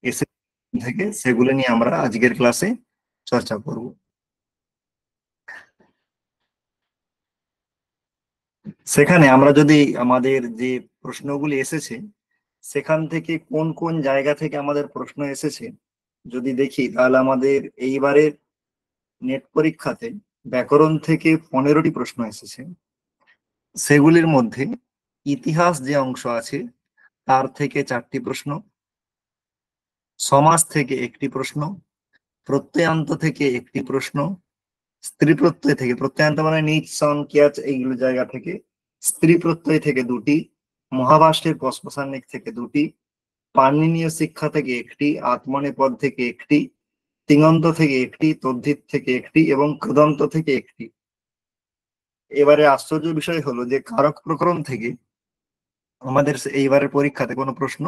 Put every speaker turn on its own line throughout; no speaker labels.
এসে থেকে সেগুলো নিয়ে আমরা আজকের ক্লাসে চর্চা করব। সেখানে আমরা যদি আমাদের যে প্রশ্নগুলি এসেছে সেখান থেকে কোন কোন জায়গা থেকে আমাদের প্রশ্ন এসেছে যদি দেখি, তাহলে আমাদের এইবারের নেট পরীক্ষাতে ব্যাকরণ থেকে 15টি প্রশ্ন এসেছে। সেগুলির মধ্যে ইতিহাস যে অংশ আছে তার থেকে 4টি প্রশ্ন, সমাজ থেকে 1টি প্রশ্ন, প্রত্যয়ান্ত থেকে 1টি প্রশ্ন, স্ত্রী প্রত্যয় থেকে, প্রত্যয়ান্ত মানে নিচ সন কিয়াচ এইগুলো জায়গা থেকে, স্ত্রী প্রত্যয় থেকে 2টি, মহাভাষ্যের পশ্মসান্নিক থেকে 2টি, পাণিনীয় শিক্ষা থেকে 1টি, আত্মনেপদ থেকে 1টি, তিঙন্ত থেকে 1টি, তদ্ধিত থেকে 1টি এবং কৃদন্ত থেকে 1টি। এবারে আশ্চর্য বিষয় হলো যে কারক প্রকরণ থেকে আমাদের এইবারের পরীক্ষাতে কোনো প্রশ্ন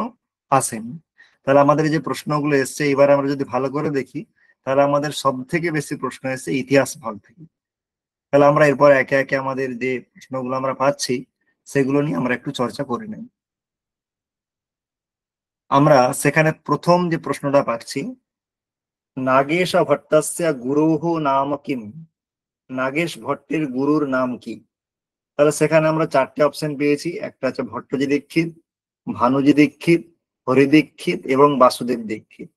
আসেনি। তাহলে আমাদের যে প্রশ্নগুলো এসছে এবারে আমরা যদি ভালো করে দেখি, তাহলে আমাদের সব থেকে বেশি প্রশ্ন এসছে ইতিহাস ভাগ থেকে। তাহলে আমরা এরপর একে একে আমাদের যে প্রশ্নগুলো আমরা পাচ্ছি সেগুলো নিয়ে আমরা একটু চর্চা করে নেই। আমরা সেখানে প্রথম যে প্রশ্নটা পাচ্ছি, নাগেশ ভট্টস্য গুরুহ নাম কিম, নাগেশ ভট্টের গুরুর নাম কি? তাহলে সেখানে আমরা 4টে অপশন পেয়েছি, একটা হচ্ছে ভট্টজি দীক্ষিত, ভানুজি দীক্ষিত, হরি দীক্ষিত এবং বাসুদেব দীক্ষিত।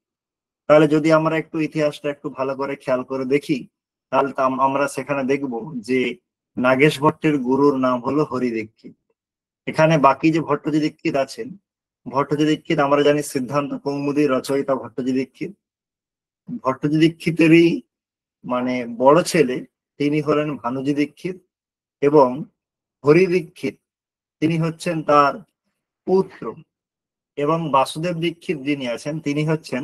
তাহলে যদি আমরা একটু ইতিহাসটা একটু ভালো করে খেয়াল করে দেখি, তাহলে আমরা সেখানে দেখব যে নাগেশ ভট্টের গুরুর নাম হলো হরি দীক্ষিত। এখানে বাকি যে ভট্টজি দীক্ষিত আছেন, ভট্টজি দীক্ষিত আমরা জানি সিদ্ধান্ত কৌমুদীর রচয়িতা ভট্টজি দীক্ষিত। ভট্টজি দীক্ষিতেরই মানে বড় ছেলে তিনি হলেন ভানুজি দীক্ষিত, এবং হরি দীক্ষিত তিনি হচ্ছেন তার পুত্র, এবং বাসুদেব দীক্ষিত যিনি আছেন তিনি হচ্ছেন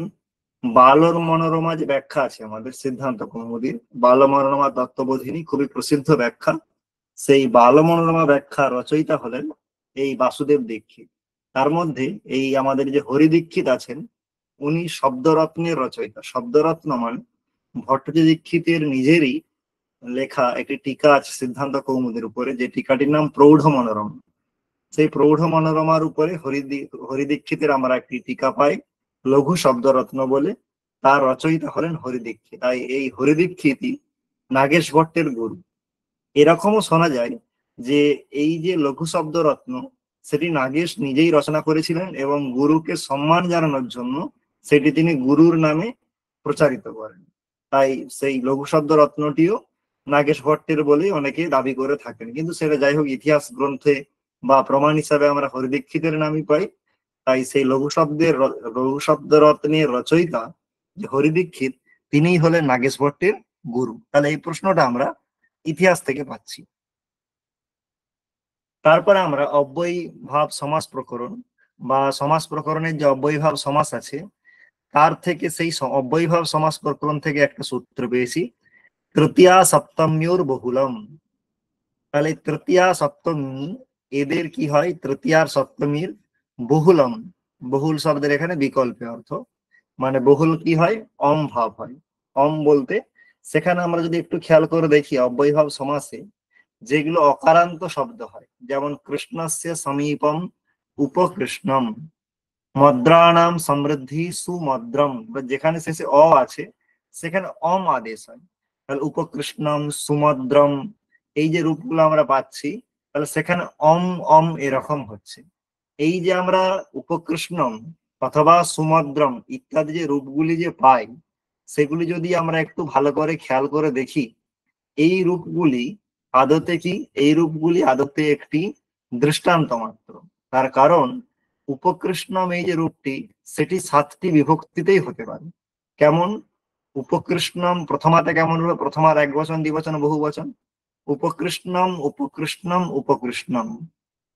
বালর মনোরমা যে ব্যাখ্যা আছে আমাদের সিদ্ধান্ত কৌমুদীর, বাল মনোরমা তত্ত্ববোধিনী খুবই প্রসিদ্ধ ব্যাখ্যা, সেই বাল মনোরমা ব্যাখ্যা রচয়িতা হলেন এই বাসুদেব দীক্ষিত। তার মধ্যে এই আমাদের যে হরি দীক্ষিত আছেন উনি শব্দরত্নের রচয়িতা। শব্দরত্ন মানে ভট্টজি দীক্ষিতের নিজেরই লেখা একটি টিকা আছে সিদ্ধান্ত কৌমুদের উপরে, যে টিকাটির নাম প্রৌঢ় মনোরমা। সেই প্রৌঢ় মনোরমার উপরে হরি দীক্ষিতের আমরা একটি টিকা পাই লঘু শব্দরত্ন বলে, তার রচয়িতা হলেন হরি দীক্ষিত। তাই এই হরি দীক্ষিতই নাগেশ ভট্টের গুরু। এরকমও শোনা যায় যে এই যে লঘু শব্দ রত্ন সেটি নাগেশ নিজেই রচনা করেছিলেন এবং গুরুকে সম্মান জানানোর জন্য সেটি তিনি গুরুর নামে প্রচারিত করেন। তাই সেই লঘু শব্দ রত্নটিও নাগেশ ভট্টের বলেই অনেকে দাবি করে থাকেন, কিন্তু সেটা যাই হোক ইতিহাস গ্রন্থে বা প্রমাণ হিসাবে আমরা হরি দীক্ষিতের নামই পাই। তাই সেই লঘু শব্দ রত্নের রচয়িতা যে হরি দীক্ষিত তিনিই হলেন নাগেশ ভট্টের গুরু। তাহলে এই প্রশ্নটা আমরা ইতিহাস থেকে পাচ্ছি। তারপরে আমরা অব্যয়ী ভাব সমাস প্রকরণ বা সমাস প্রকরণের যে অব্যয়ী ভাব সমাস আছে তার থেকে, সেই অব্যয়ী ভাব সমাস প্রকরণ থেকে একটা সূত্র পেয়েছি, তৃতীয়া সপ্তম্যুর বহুলম। তাহলে তৃতীয়া সপ্তমী এদের কি হয়, তৃতীয়ার সপ্তমীর বহুলম, বহুল শব্দের এখানে বিকল্পে অর্থ, মানে বহুল কি হয়, অম ভাব হয়। অম বলতে সেখানে আমরা যদি একটু খেয়াল করে দেখি অব্যয়ী ভাব সমাসে যেগুলো অকারান্ত শব্দ হয়, যেমন কৃষ্ণস্য সমীপম উপকৃষ্ণম, মদ্রাণাম সমৃদ্ধি সুমদ্রম, যেখানে শেষে অ আছে সেখানে অম আদেশ হয়। তাহলে উপকৃষ্ণম সুমদ্রম এই যে রূপগুলো আমরা পাচ্ছি, তাহলে সেখানে অম অম এরকম হচ্ছে। এই যে আমরা উপকৃষ্ণম অথবা সুমদ্রম ইত্যাদি যে রূপগুলি যে পাই, সেগুলি যদি আমরা একটু ভালো করে খেয়াল করে দেখি, এই রূপগুলি আদতে কি, এই রূপগুলি আদতে একটি দৃষ্টান্ত মাত্র। তার কারণ উপকৃষ্ণম এই যে রূপটি সেটি 7টি বিভক্তিতেই হতে পারে। কেমন, উপকৃষ্ণম প্রথমাতে কেমন হলো, প্রথমার এক বচন দ্বিবচন বহু বচন, উপকৃষ্ণম উপকৃষ্ণম উপকৃষ্ণম।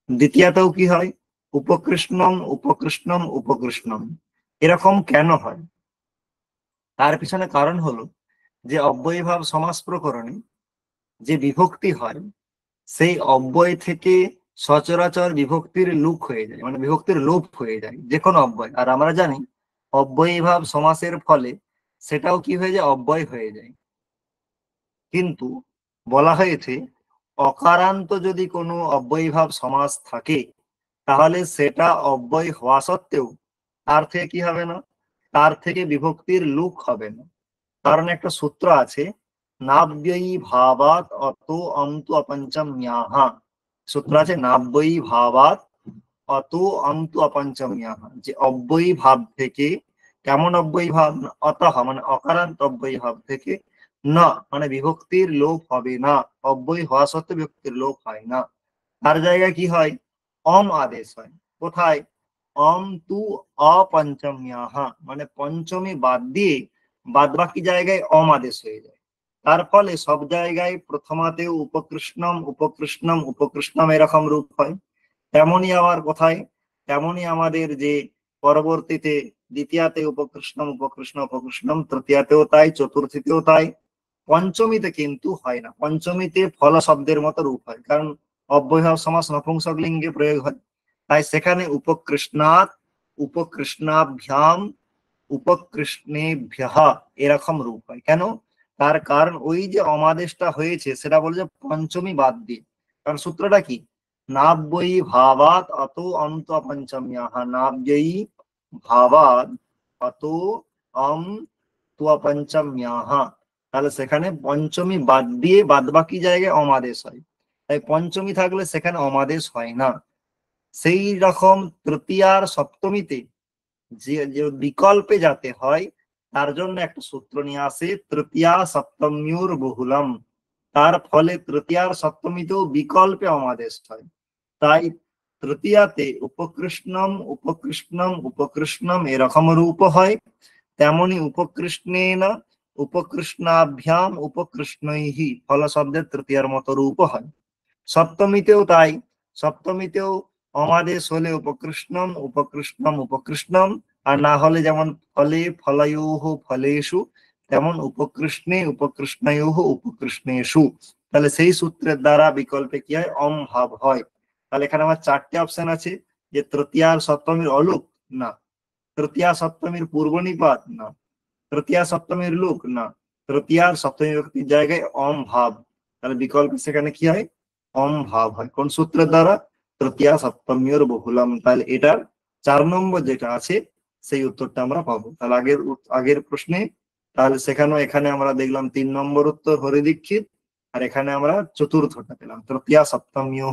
দ্বিতীয়টাও কি হয়, উপকৃষ্ণম উপকৃষ্ণম উপকৃষ্ণম। এরকম কেন হয়, তার পিছনে কারণ হলো যে অব্যয়ীভাব সমাস প্রকরণে যে বিভক্তি হয় সেই অব্যয় থেকে সচরাচর বিভক্তির লুপ হয়ে যায়, মানে বিভক্তির লোপ হয়ে যায় যে কোনো অব্যয়। আর আমরা জানি অব্যয়ীভাব সমাসের ফলে সেটাও কি হয়ে যায়, অব্যয় হয়ে যায়। কিন্তু বলা হয়েছে অকারান্ত যদি কোনো অব্যয়ীভাব সমাস থাকে তাহলে সেটা অব্যয় হওয়া সত্ত্বেও তার থেকে কি হবে না, তার থেকে বিভক্তির লুক হবে না। কারণ একটা সূত্র আছে, নাব্যয়ী ভাবাত অত অন্তু অপঞ্চম্যাহা। সূত্র আছে নাব্যয়ী ভাবাত অত অন্তু অপঞ্চম্যাহা, যে অব্যয়ী ভাব থেকে, কেমন অব্যয়ী ভাব, অতঃ মানে অকারান্ত অব্যয়ী ভাব থেকে, না মানে বিভক্তির লোপ হবে না। অব্যয়ী হওয়া সত্ত্বেও বিভক্তির লোপ হয় না। তার জায়গায় কি হয়, অম আদেশ হয়। কোথায়, অম তু অপঞ্চম্যাহা, মানে পঞ্চমী বাদ দিয়ে বাদ বাকি জায়গায় অম আদেশ হয়ে যায়। তার ফলে সব জায়গায় প্রথমাতেও উপকৃষ্ণম উপকৃষ্ণম উপকৃষ্ণম এরকম রূপ হয়। তেমনই আবার কোথায়, তেমনই আমাদের যে পরবর্তীতে দ্বিতীয়াতে উপকৃষ্ণম উপকৃষ্ণ উপকৃষ্ণম, তৃতীয়াতেও তাই, চতুর্থীতেও তাই। পঞ্চমীতে কিন্তু হয় না। পঞ্চমীতে ফল শব্দের মতো রূপ হয়, কারণ অব্যয়ভাব সমাস নপুংসক লিঙ্গে প্রয়োগ হয়। তাই সেখানে উপকৃষ্ণাৎ উপকৃষ্ণাভ্যাম উপকৃষ্ণেভ্যঃ এরকম রূপ হয়। কেন, তার কারণ ওই যে অমাদেশটা হয়েছে সেটা বলে যে পঞ্চমী বাদ দিয়ে। কারণ সূত্রটা কি, নাব্যয়ী ভাবাত অত অন্ত পঞ্চম্যাহ, নাব্যয়ী ভাবাত অত অম তুয়া পঞ্চম্যাহ। তাহলে সেখানে পঞ্চমী বাদ দিয়ে বাদ বাকি জায়গায় অমাদেশ হয়। তাই পঞ্চমী থাকলে সেখানে অমাদেশ হয় না। সেই রকম তৃতীয়ার সপ্তমীতে যে যে বিকল্পে যাতে হয়, তার জন্য একটা সূত্র নিয়ে আসে, তৃতীয়া সপ্তম্যুর বহুলম। তার ফলে তৃতীয়ার সপ্তমীতেও বিকল্পে অমাদেশ হয়। তাই তৃতীয়াতে উপকৃষ্ণম উপকৃষ্ণম উপকৃষ্ণম এরকম রূপ হয়। তেমনি উপকৃষ্ণেন উপকৃষ্ণাভ্যাম উপকৃষ্ণৈহি ফল শব্দের তৃতীয়ার মতো রূপ হয়। সপ্তমীতেও তাই, সপ্তমীতেও অমাদেশ হলে উপকৃষ্ণম উপকৃষ্ণম উপকৃষ্ণম, আর না হলে যেমন ফলে ফলয়োহ ফলেষু, তেমন উপকৃষ্ণে উপকৃষ্ণয়োহ উপকৃষ্ণেষু। তাহলে সেই সূত্রের দ্বারা বিকল্পে কি হয়, অম ভাব হয়। তাহলে এখানে আমার চারটে অপশন আছে, যে তৃতীয়ার সপ্তমীর অলুক না, তৃতীয়া সপ্তমীর পূর্ব নিপাত না, তৃতীয়া সপ্তমীর লুক না, তৃতীয়ার সপ্তমী বিভক্তির জায়গায় অম ভাব। তাহলে বিকল্প সেখানে কি হয়, অম ভাব হয়। কোন সূত্রের দ্বারা, তৃতীয়া সপ্তমীর বহুলম। তাহলে এটার 4 নম্বর যেটা আছে সেই উত্তরটা আমরা পাবো। তাহলে আগের আগের প্রশ্নে তাহলে সেখানেও, এখানে আমরা দেখলাম 3 নম্বর উত্তর হরি দীক্ষিত, আর এখানে আমরা চতুর্থটা পেলাম, তৃতীয়া সপ্তমীয়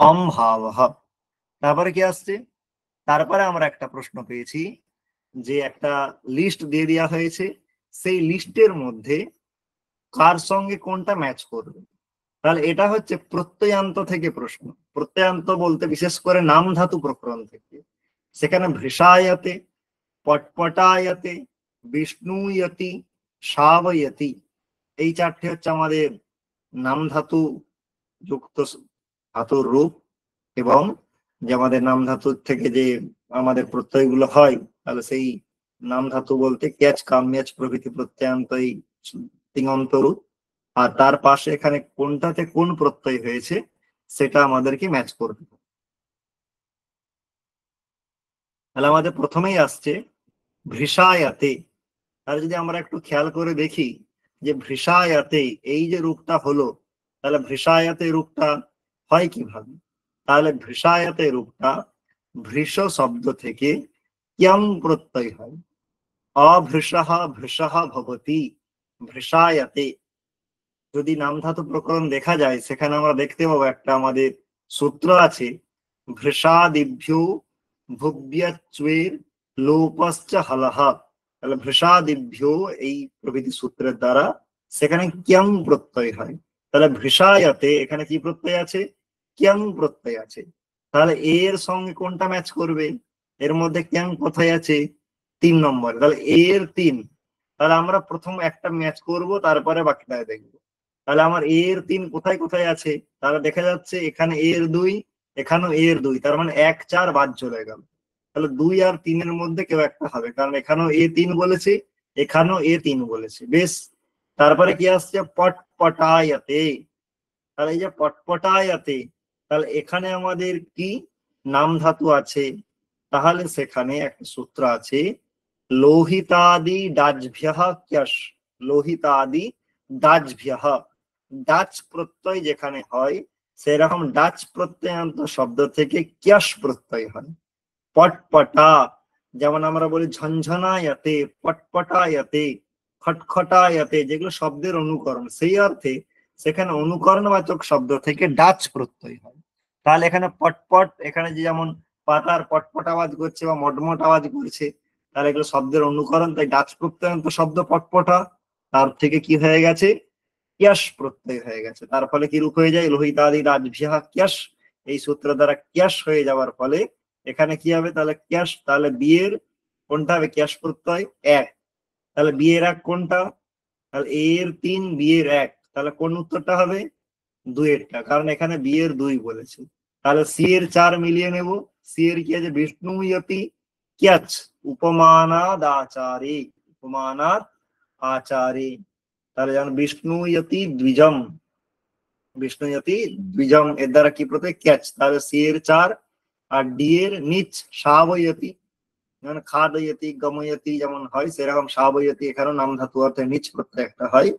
অম ভাব। তারপরে কি আসছে, তারপরে আমরা একটা প্রশ্ন পেয়েছি, যে একটা লিস্ট দিয়ে দেওয়া হয়েছে, সেই লিস্টের মধ্যে কার সঙ্গে কোনটা ম্যাচ করবে। তাহলে এটা হচ্ছে প্রত্যয়ান্ত থেকে প্রশ্ন। প্রত্যয়ান্ত বলতে বিশেষ করে নাম ধাতু প্রকরণ থেকে। সেখানে ভৃষায়তে, পটপটায়তে, বিষ্ণুয়তি, সাবয়তি, এই চারটে হচ্ছে আমাদের নাম ধাতু যুক্ত ধাতুর রূপ। এবং যে আমাদের নাম ধাতুর থেকে যে আমাদের প্রত্যয়গুলো হয়, তাহলে সেই নাম ধাতু বলতে ক্যাচ কাম ম্যাচ প্রভৃতি প্রত্যয়ান্ত এই তিঙন্ত রূপ। আর তার পাশে এখানে কোনটাতে কোন প্রত্যয় হয়েছে সেটা আমাদেরকে ম্যাচ করবে। তাহলে আমাদের প্রথমেই আসছে ভৃষায়াতে। তাহলে যদি আমরা একটু খেয়াল করে দেখি যে ভৃষায়াতে এই যে রূপটা হলো, তাহলে ভৃষায়াতে রূপটা হয় কিভাবে। তাহলে ভৃষায়াতে রূপটা ভৃষ শব্দ থেকে ক্যাম প্রত্যয় হয়, অভৃষহ ভৃষহ ভবতি ভৃষায়াতে। যদি নাম ধাতু প্রকরণ দেখা যায়, সেখানে আমরা দেখতে পাবো একটা আমাদের সূত্র আছে, ভৃষাদিভ্যো ভুব্যচ্বের লোপশ্চ হলহ। তাহলে ভৃষাদিভ্যো এই প্রভৃতি সূত্রের দ্বারা সেখানে ক্যাং প্রত্যয় হয়। তাহলে ভৃষায়াতে এখানে কি প্রত্যয় আছে, ক্যাং প্রত্যয় আছে। তাহলে এর সঙ্গে কোনটা ম্যাচ করবে, এর মধ্যে ক্যাং কোথায় আছে, 3 নম্বরে। তাহলে এর 3, তাহলে আমরা প্রথম একটা ম্যাচ করব, তারপরে বাকিটা দেখবো। তাহলে আমার এর 3 কোথায় কোথায় আছে, তাহলে দেখা যাচ্ছে এখানে এর 2, এখানেও এর 2, তার মানে 1 4 বাদ চলে গেল। তাহলে 2 আর 3-এর মধ্যে কেউ একটা হবে, কারণ এখানেও A3 বলেছে, এখানেও A3 বলেছে। বেশ, তারপরে কি আসছে, পটপটায়াতে। তাহলে এই যে পটপটায়াতে, তাহলে এখানে আমাদের কি নাম ধাতু আছে। তাহলে সেখানে একটা সূত্র আছে, লোহিতাদি ডাজভ্যঃ ক্যাশ, লোহিতাদি ডাজভ্যঃ। ডাচ প্রত্যয় যেখানে হয়, সেরকম ডাচ প্রত্যয়ান্ত শব্দ থেকে ক্যাশ প্রত্যয় হয়। পটপটা যেমন আমরা বলি ঝনঝনায়াতে, পটপটায়াতে, খটখটায়াতে, যেগুলো শব্দের অনুকরণ, সেই অর্থে সেখানে অনুকরণবাচক শব্দ থেকে ডাচ প্রত্যয় হয়। তাহলে এখানে পটপট, এখানে যে যেমন পাতার পটপট আওয়াজ করছে বা মটমট আওয়াজ করছে, তাহলে এগুলো শব্দের অনুকরণ, তাই ডাচ প্রত্যয়ন্ত শব্দ পটপটা, তার থেকে কি হয়ে গেছে, ক্যাশ প্রত্যয় হয়ে গেছে। তার ফলে কি রূপ হয়ে যায়, লোহিতাদি রাজভিহা ক্যাশ, এই সূত্র দ্বারা ক্যাশ হয়ে যাওয়ার ফলে এখানে কি হবে, তাহলে ক্যাশ, তাহলে বিয়ের কোনটা হবে, ক্যাশ প্রত্যয় এক, তাহলে বিয়ের এক কোনটা, তাহলে এর তিন বিয়ের এক, তাহলে কোন উত্তরটা হবে, দুইয়েরটা, কারণ এখানে বিয়ের দুই বলেছে। তাহলে সি এর চার মিলিয়ে নেব, সি এর কি আছে, বিষ্ণু ইয়তি ক্যাচ উপমানাদ আচারে, উপমানাদ আচারে, তাহলে যেমন বিষ্ণু ইয়তি দ্বিজম, বিষ্ণু ইয়তি দ্বিজম, এর দ্বারা কি প্রত্যয়, ক্যাচ, তাহলে সি এর চার, আর ডি এর নিচ সাবয়তি, যেমন খাদয়তি গময়তি যেমন হয় সেরকম সাবয়তি, এখানেও নাম ধাতু অর্থে নিচ প্রত্যয় একটা হয়,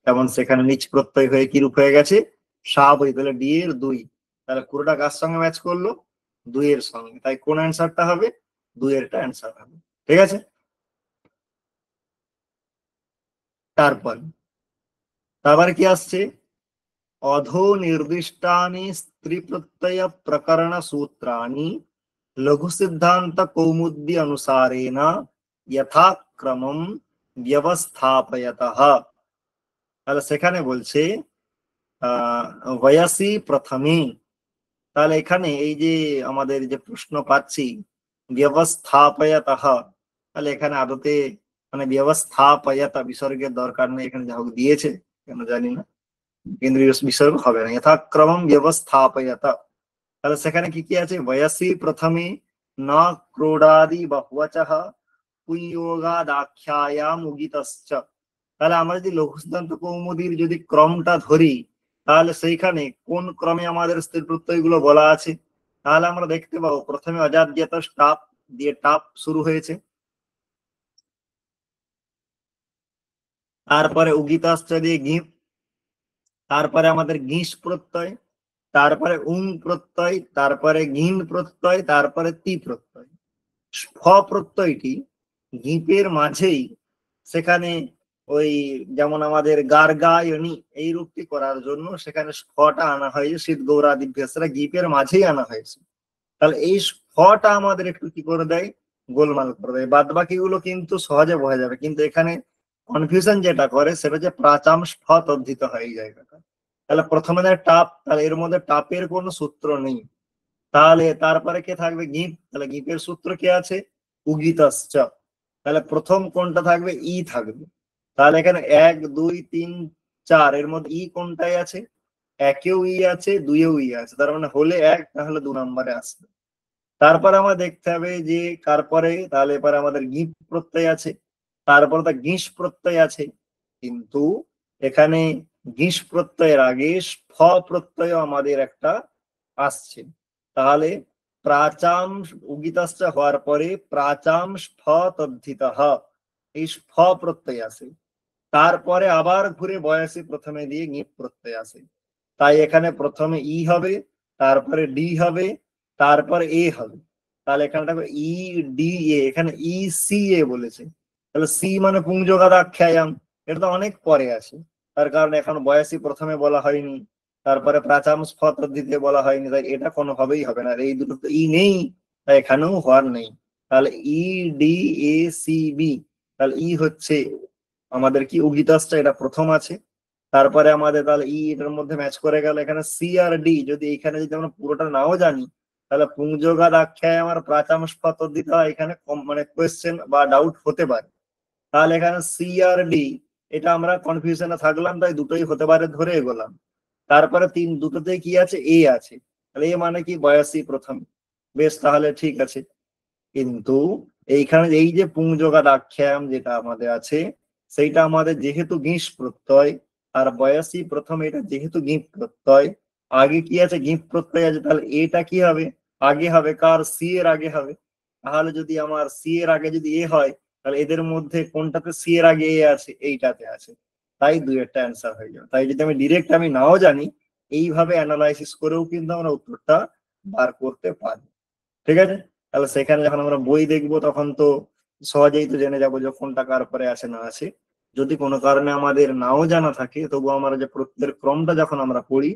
যেমন সেখানে নিচ প্রত্যয় হয়ে কি রূপ হয়ে গেছে, সাবয়, তাহলে ডি এর দুই, তাহলে পুরোটা কার সঙ্গে ম্যাচ করলো, দুইয়ের সঙ্গে, তাই কোন অ্যান্সারটা হবে, দুইয়েরটা অ্যান্সার হবে। ঠিক আছে, তারপর তারপরে কি আসছে, অধো নির্দিষ্টানি স্ত্রী প্রত্যয় প্রকরণ সূত্রাণি লঘু সিদ্ধান্ত কৌমুদ্দি অনুসারেণ যথাক্রমম ব্যবস্থাপয়তঃ। তাহলে সেখানে বলছে আহ বয়াসী প্রথমে, তাহলে এখানে এই যে আমাদের যে প্রশ্ন পাচ্ছি ব্যবস্থাপয়তঃ, তাহলে এখানে আদতে মানে ব্যবস্থাপয়তা বিসর্গের দরকার নেই, এখানে যা হোক দিয়েছে কেন জানি না, কেন্দ্রীয় বিসর্গ হবে না, যথাক্রমম ব্যবস্থাপয়তা, তাহলে সেখানে কি কি আছে, বয়সী প্রথমে ন ক্রোড়াদি বহুবচঃ পুংয়োগাদাখ্যায়াম উগিতশ্চ, তাহলে আমরা যদি লঘু সিদ্ধান্ত কৌমুদীর যদি ক্রমটা ধরি, তাহলে সেইখানে কোন ক্রমে আমাদের স্ত্রী প্রত্যয় গুলো বলা আছে, তাহলে আমরা দেখতে পাবো প্রথমে অজাদ্যত টাপ দিয়ে টাপ শুরু হয়েছে, তারপরে উগিতাশ্চ দিয়ে গিপ, তারপরে আমাদের গিস প্রত্যয়, তারপরে উং প্রত্যয়, তারপরে ঘিন প্রত্যয়, তারপরে তি প্রত্যয়। ফ প্রত্যয়টি গিপের মাঝেই, সেখানে ওই যেমন আমাদের গার্গায়নি এই রূপটি করার জন্য সেখানে ফটা আনা হয়েছে, শীত গৌরাদিভ্যাসরা গিপের মাঝেই আনা হয়েছে, তাহলে এই ফটা আমাদের একটু কি করে দেয়, গোলমাল করে দেয়, বাদ বাকি গুলো কিন্তু সহজে বোঝা যাবে, কিন্তু এখানে কনফিউশন যেটা করে সেটা যে প্রাচাম স্ফ তদ্ধিত হয় এই জায়গাটা, তাহলে প্রথমে টাপ, তাহলে এর মধ্যে টাপের কোনো সূত্র নেই, তাহলে তারপরে কে থাকবে, গিপ, তাহলে গিপের সূত্র কে আছে, উগিতশ্চ, তাহলে প্রথম কোনটা থাকবে, ই থাকবে, তাহলে এখানে এক দুই তিন চার, এর মধ্যে ই কোনটাই আছে, একেও ই আছে, দুইয়েও ই আছে, তার মানে হলে এক, তাহলে দু নম্বরে আসবে। তারপরে আমরা দেখতে হবে যে তারপরে, তাহলে এবার আমাদের গিপ প্রত্যয় আছে, তারপরে তার গিস প্রত্যয় আছে, কিন্তু এখানে গিস প্রত্যয়ের আগে ফ প্রত্যয় আমাদের একটা আসছে, তাহলে প্রাচাম উগিতাশ্চ হওয়ার পরে প্রাচাম স্ফ তদ্ধিতঃ, এই স্ফ প্রত্যয় আছে, তারপরে আবার ঘুরে বয়সী প্রথমে দিয়ে গিপ প্রত্যয় আসে, তাই এখানে প্রথমে ই হবে, তারপরে ডি হবে, তারপরে এ হবে, তাহলে এখানে দেখো ই ডি এ, এখানে ই সি এ বলেছে, তাহলে সি মানে পুংযোগাদাখ্যায়াম, এটা তো অনেক পরে আছে, তার কারণে এখন বয়সী প্রথমে বলা হয়নি, তারপরে প্রাচাম স্ফত দিতে বলা হয়নি, তাই এটা কোনোভাবেই হবে না, আর এই দুটো তো ই নেই, তাই এখানেও হওয়ার নেই, তাহলে E D A C B, তাহলে ই হচ্ছে আমাদের কি উগিতাসটা, এটা প্রথম আছে, তারপরে আমাদের তাহলে ই এটার মধ্যে ম্যাচ করে গেল, এখানে সি আর ডি, যদি এখানে যদি আমরা পুরোটা নাও জানি, তাহলে পুংযোগাদ আখ্যায় আমার প্রাচাম স্ফত দিতে হয়, এখানে মানে কোয়েশ্চেন বা ডাউট হতে পারে, তাহলে এখানে সি আর ডি, এটা আমরা কনফিউশনে থাকলাম, তাই দুটোই হতে পারে ধরে এগোলাম, তারপরে তিন দুটোতেই কি আছে, এ আছে, তাহলে এ মানে কি বয়সী প্রথম, বেশ তাহলে ঠিক আছে, কিন্তু এইখানে এই যে পুংযোগাদ আখ্যায়াম যেটা আমাদের আছে, সেইটা আমাদের যেহেতু গিস প্রত্যয়, আর বয়সী প্রথম, এটা যেহেতু গিপ প্রত্যয়, আগে কি আছে, গিপ প্রত্যয় আছে, তাহলে এটা কি হবে, আগে হবে কার, সি এর আগে হবে, তাহলে যদি আমার সি এর আগে যদি এ হয়, তাহলে এদের মধ্যে কোনটাতে সি এর আগে এ আছে, এইটাতে আছে, তাই দুই একটা অ্যান্সার হয়ে যাবে, তাই যদি আমি ডিরেক্ট আমি নাও জানি, এইভাবে অ্যানালাইসিস করেও কিন্তু আমরা উত্তরটা বার করতে পারি। ঠিক আছে, তাহলে সেখানে যখন আমরা বই দেখবো তখন তো সহজেই তো জেনে যাবো যে কোনটা কার পরে আছে না আছে। যদি কোনো কারণে আমাদের নাও জানা থাকে তবু আমরা যে প্রত্যেক ক্রমটা যখন আমরা পড়ি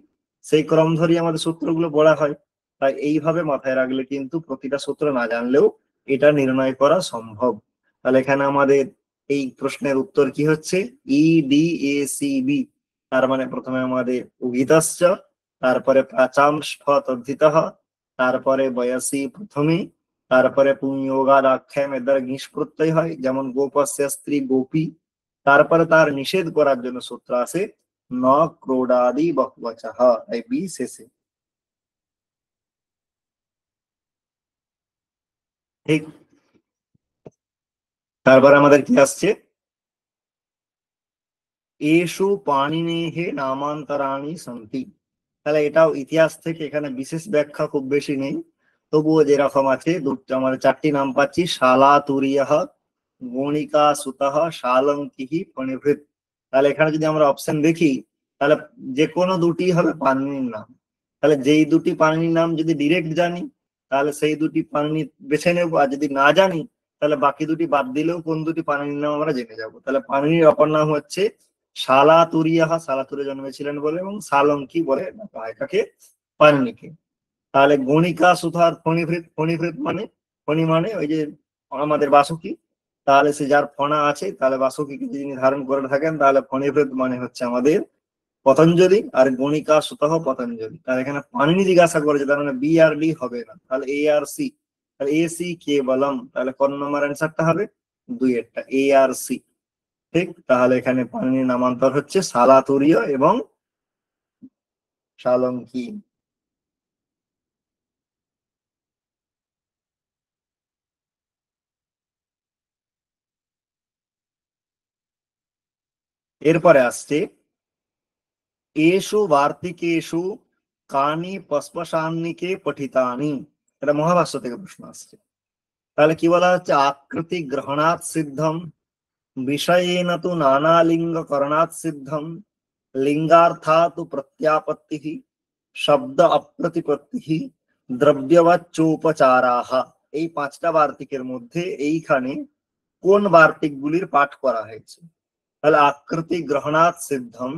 সেই ক্রম ধরেই আমাদের সূত্রগুলো পড়া হয়। তাই এইভাবে মাথায় রাখলে কিন্তু প্রতিটা সূত্র না জানলেও এটা নির্ণয় করা সম্ভব। তাহলে এখানে আমাদের এই প্রশ্নের উত্তর কি হচ্ছে? E D A C B. তার মানে প্রথমে আমাদের উগিতশ্চ, তারপরে প্রাচাম স্ফতদ্ধিতঃ, তারপরে বয়সী প্রথমে, তারপরে পুংয়োগার আখ্যায় মেদার ঘিস প্রত্যয় হয়, যেমন গোপস্য স্ত্রী গোপী। তারপরে তার নিষেধ করার জন্য সূত্র আছে ন ক্রোডাদি বহুবচঃ, এই বি শেষে। ঠিক। তারপরে আমাদের কি আসছে? এষু পাণিনেহে নামান্তরাণি সন্তি। তাহলে এটাও ইতিহাস থেকে, এখানে বিশেষ ব্যাখ্যা খুব বেশি নেই, তবুও যেরকম আছে দুটো আমাদের চারটি নাম পাচ্ছি, শালা তুরিয়ঃ, গণিকা সুতঃ, শালঙ্কিহি ফণিভৃৎ। তাহলে এখানে যদি আমরা অপশন দেখি তাহলে যে কোনো দুটি হবে পাণিনির নাম। তাহলে যেই দুটি পাণিনির নাম যদি ডিরেক্ট জানি তাহলে সেই দুটি পাণিনি বেছে নেবো, আর যদি না জানি তাহলে বাকি দুটি বাদ দিলেও কোন দুটি পাণিনির নাম আমরা জেনে যাবো। তাহলে পাণিনির অপর নাম হচ্ছে শালাতুরিয়াহ, শালাতুরে জন্মেছিলেন বলে, এবং সালঙ্কি বলে ডাকা হয় কাকে? পাণিনিকে। তাহলে গণিকা সুতার ফণিভৃৎ, ফণিভৃৎ মানে ফণি মানে ওই যে আমাদের বাসুকি। তাহলে সে যার ফণা আছে, তাহলে বাসুকিকে যিনি ধারণ করে থাকেন, তাহলে ফণিভৃৎ মানে হচ্ছে আমাদের পতঞ্জলি। আর গণিকা সুতহ পতঞ্জলি। তাহলে এখানে পাণিনি জিজ্ঞাসা করেছে, তার মানে বি আর ডি হবে না, তাহলে এ আর সি। তাহলে এ সি কেবলম, তাহলে কোন নম্বর অ্যান্সারটা হবে? দুই এরটা, এ আর সি। ঠিক। তাহলে এখানে পাণিনির নামান্তর হচ্ছে সালাতুরীয় এবং সালঙ্কি। এরপরে আসছে এষু বার্তিকেষু কানি পস্পশান্নিকে পঠিতানি। এটা মহাভাষ্য থেকে প্রশ্ন আসছে। তাহলে কি বলা হচ্ছে? আকৃতি গ্রহণাৎ সিদ্ধম, বিষয়েন তু নানালিঙ্গ করণাৎ সিদ্ধম, লিঙ্গার্থাৎ প্রত্যাপত্তি, শব্দ অপ্রতিপত্তি, দ্রব্যবাচ্যোপচারাহ। এই পাঁচটা বার্তিকের মধ্যে এইখানে কোন বার্তিক গুলির পাঠ করা হয়েছে? তাহলে আকৃতি গ্রহণাৎ সিদ্ধম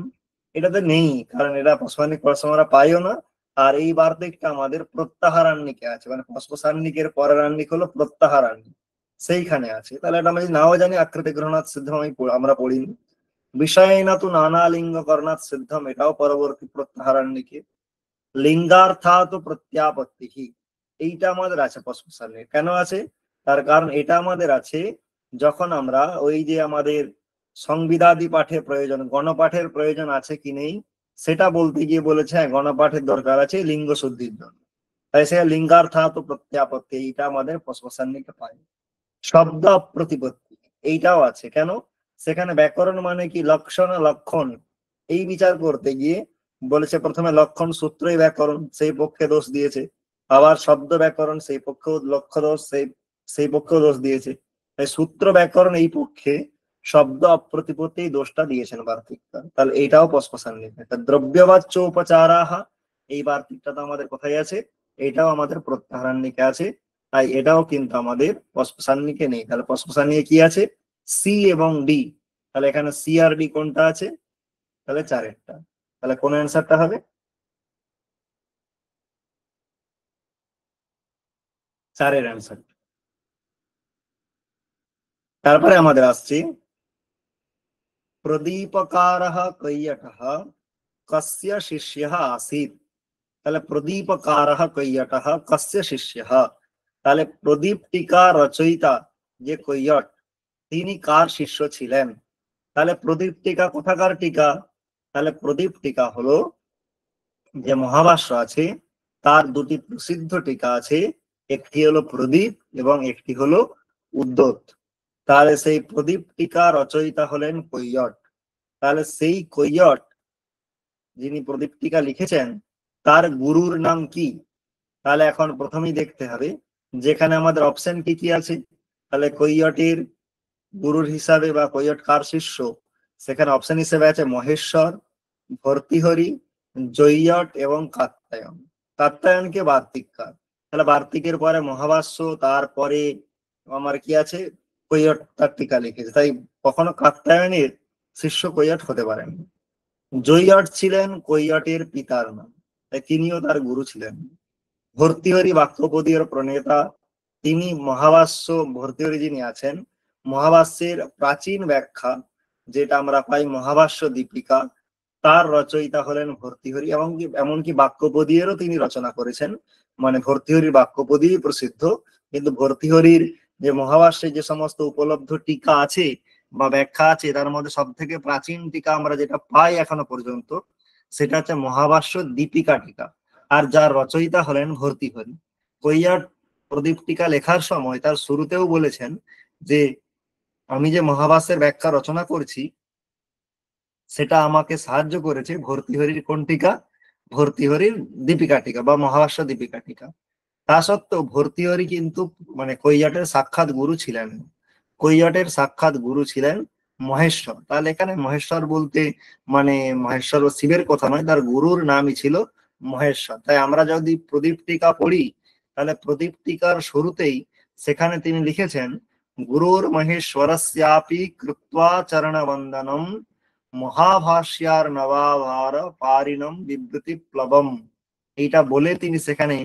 এটাতে নেই, কারণ এটা পশবানিক পরশু আমরা পাইও না। আর এই বার্তিকটা আমাদের প্রত্যাহারান্নিকে আছে, মানে পশপসান্নিকের পরের আন্নিক হলো প্রত্যাহারান্নিক, সেইখানে আছে। তাহলে এটা আমি যদি নাও জানি আকৃতি গ্রহণাৎ সিদ্ধম আমরা পড়িনি। বিষয় না তো নানা লিঙ্গ করণাৎ সিদ্ধম, এটাও পরবর্তী প্রত্যাহারান্নিকে। লিঙ্গার্থাৎ প্রত্যাপত্তি, এইটা আমাদের আছে পশপসান্নিক। কেন আছে? তার কারণ এটা আমাদের আছে যখন আমরা ওই যে আমাদের সংবিদাদি পাঠের প্রয়োজন, গণপাঠের প্রয়োজন আছে কি নেই সেটা বলতে গিয়ে বলেছে হ্যাঁ গণপাঠের দরকার আছে লিঙ্গ শুদ্ধির জন্য। তাই সে লিঙ্গার্থাৎ প্রত্যাপত্তি, এইটা আমাদের পশপসান্নিকে পায়। শব্দ প্রতিপত্তি এইটাও আছে। কেন? সেখানে ব্যাকরণ মানে কি লক্ষণ লক্ষণ, এই বিচার করতে গিয়ে বলেছে প্রথমে লক্ষণ সূত্রই ব্যাকরণ, সেই পক্ষে দোষ দিয়েছে। আবার শব্দ ব্যাকরণ, সেই পক্ষেও লক্ষ্য দোষ, সেই সেই পক্ষেও দোষ দিয়েছে। তাই সূত্র ব্যাকরণ এই পক্ষে, শব্দ অপ্রতিপত্তি দোষটা দিয়েছেন বার্তিকটা। তাহলে এইটাও পস্পসান্নিক। দ্রব্যবাচ্য উপচারাহা, এই বার্তিকটা তো আমাদের কোথায় আছে? এটাও আমাদের প্রত্যাহারান্নিকে আছে। তাই এটাও কিন্তু আমাদের পস্পসান্নিকে নেই। তাহলে পস্পসান্নিকে কি আছে? সি এবং ডি। তাহলে এখানে সি আর ডি কোনটা আছে? তাহলে চারেরটা। তাহলে কোন অ্যান্সারটা হবে? চারের অ্যান্সার। তারপরে আমাদের আসছে প্রদীপকারः কৈয়টः কস্য শিষ্যः আসীৎ। তাহলে প্রদীপকারः কৈয়টः কস্য শিষ্যः, তাহলে প্রদীপ টিকা রচয়িতা যে কৈয়ট তিনি কার শিষ্য ছিলেন? তাহলে প্রদীপ টিকা কোথাকার টিকা? তাহলে প্রদীপ টিকা হলো যে মহাভাষ্য আছে তার দুটি প্রসিদ্ধ টিকা আছে, একটি হলো প্রদীপ এবং একটি হলো উদ্যোত। তাহলে সেই প্রদীপ টিকা রচয়িতা হলেন কৈয়ট। তাহলে সেই কৈয়ট যিনি প্রদীপ টিকা লিখেছেন তার গুরুর নাম কি? তাহলে এখন প্রথমেই দেখতে হবে যেখানে আমাদের অপশন কি কি আছে। তাহলে কৈয়টের গুরুর হিসাবে বা কৈয়ট কার শিষ্য, সেখানে অপশন হিসেবে আছে মহেশ্বর, ভর্তিহরি, জৈয়ট এবং কাত্যায়ন। কাত্যায়নকে বার্তিককার। তাহলে বার্তিকের পরে মহাভাষ্য, তারপরে আমার কি আছে, কৈয়ট তার টিকা লিখেছে। তাই কখনো কাত্যায়নের শিষ্য কৈয়ট হতে পারেন। জৈয়ট ছিলেন কৈয়টের পিতার নাম, তাই তিনিও তার গুরু ছিলেন। ভর্তৃহরি বাক্যপদীর প্রণেতা, তিনি মহাভাষ্য, ভর্তৃহরি যিনি আছেন, মহাভাষ্যের প্রাচীন ব্যাখ্যা যেটা আমরা পাই মহাভাষ্য দীপিকা, তার রচয়িতা হলেন ভর্তৃহরি। এমনকি বাক্যপদীরও তিনি রচনা করেছেন। মানে ভর্তৃহরির বাক্যপদী প্রসিদ্ধ, কিন্তু ভর্তৃহরির যে মহাভাষ্যে যে সমস্ত উপলব্ধ টিকা আছে বা ব্যাখ্যা আছে, তার মধ্যে সব থেকে প্রাচীন টিকা আমরা যেটা পাই এখনো পর্যন্ত, সেটা হচ্ছে মহাভাষ্য দীপিকা টিকা। আর যার রচয়িতা হলেন ভর্তৃহরি। কৈয়াট প্রদীপ টিকা লেখার সময় তার শুরুতেও বলেছেন যে আমি যে মহাভাষ্যের ব্যাখ্যা রচনা করছি সেটা আমাকে সাহায্য করেছে ভর্তৃহরির কোন টিকা, ভর্তৃহরির দীপিকা টিকা বা মহাভাষ্য দীপিকা টিকা। তা সত্ত্বেও ভর্তৃহরি কিন্তু মানে কৈয়াটের সাক্ষাৎ গুরু ছিলেন। কৈয়াটের সাক্ষাৎ গুরু ছিলেন মহেশ্বর। তাহলে এখানে মহেশ্বর বলতে মানে মহেশ্বর ও শিবের কথা নয়, তার গুরুর নামই ছিল মহেশ্বর। তাই আমরা যদি প্রদীপ টিকা পড়ি, তাহলে প্রদীপ টিকার শুরুতেই সেখানে তিনি লিখেছেন গুরুর মহেশ্বরস্যাপি কৃত্বা চরণ বন্দনম মহাভাষ্যার নবাভার পারিণম বিবৃতি প্লবম। এইটা বলে তিনি সেখানে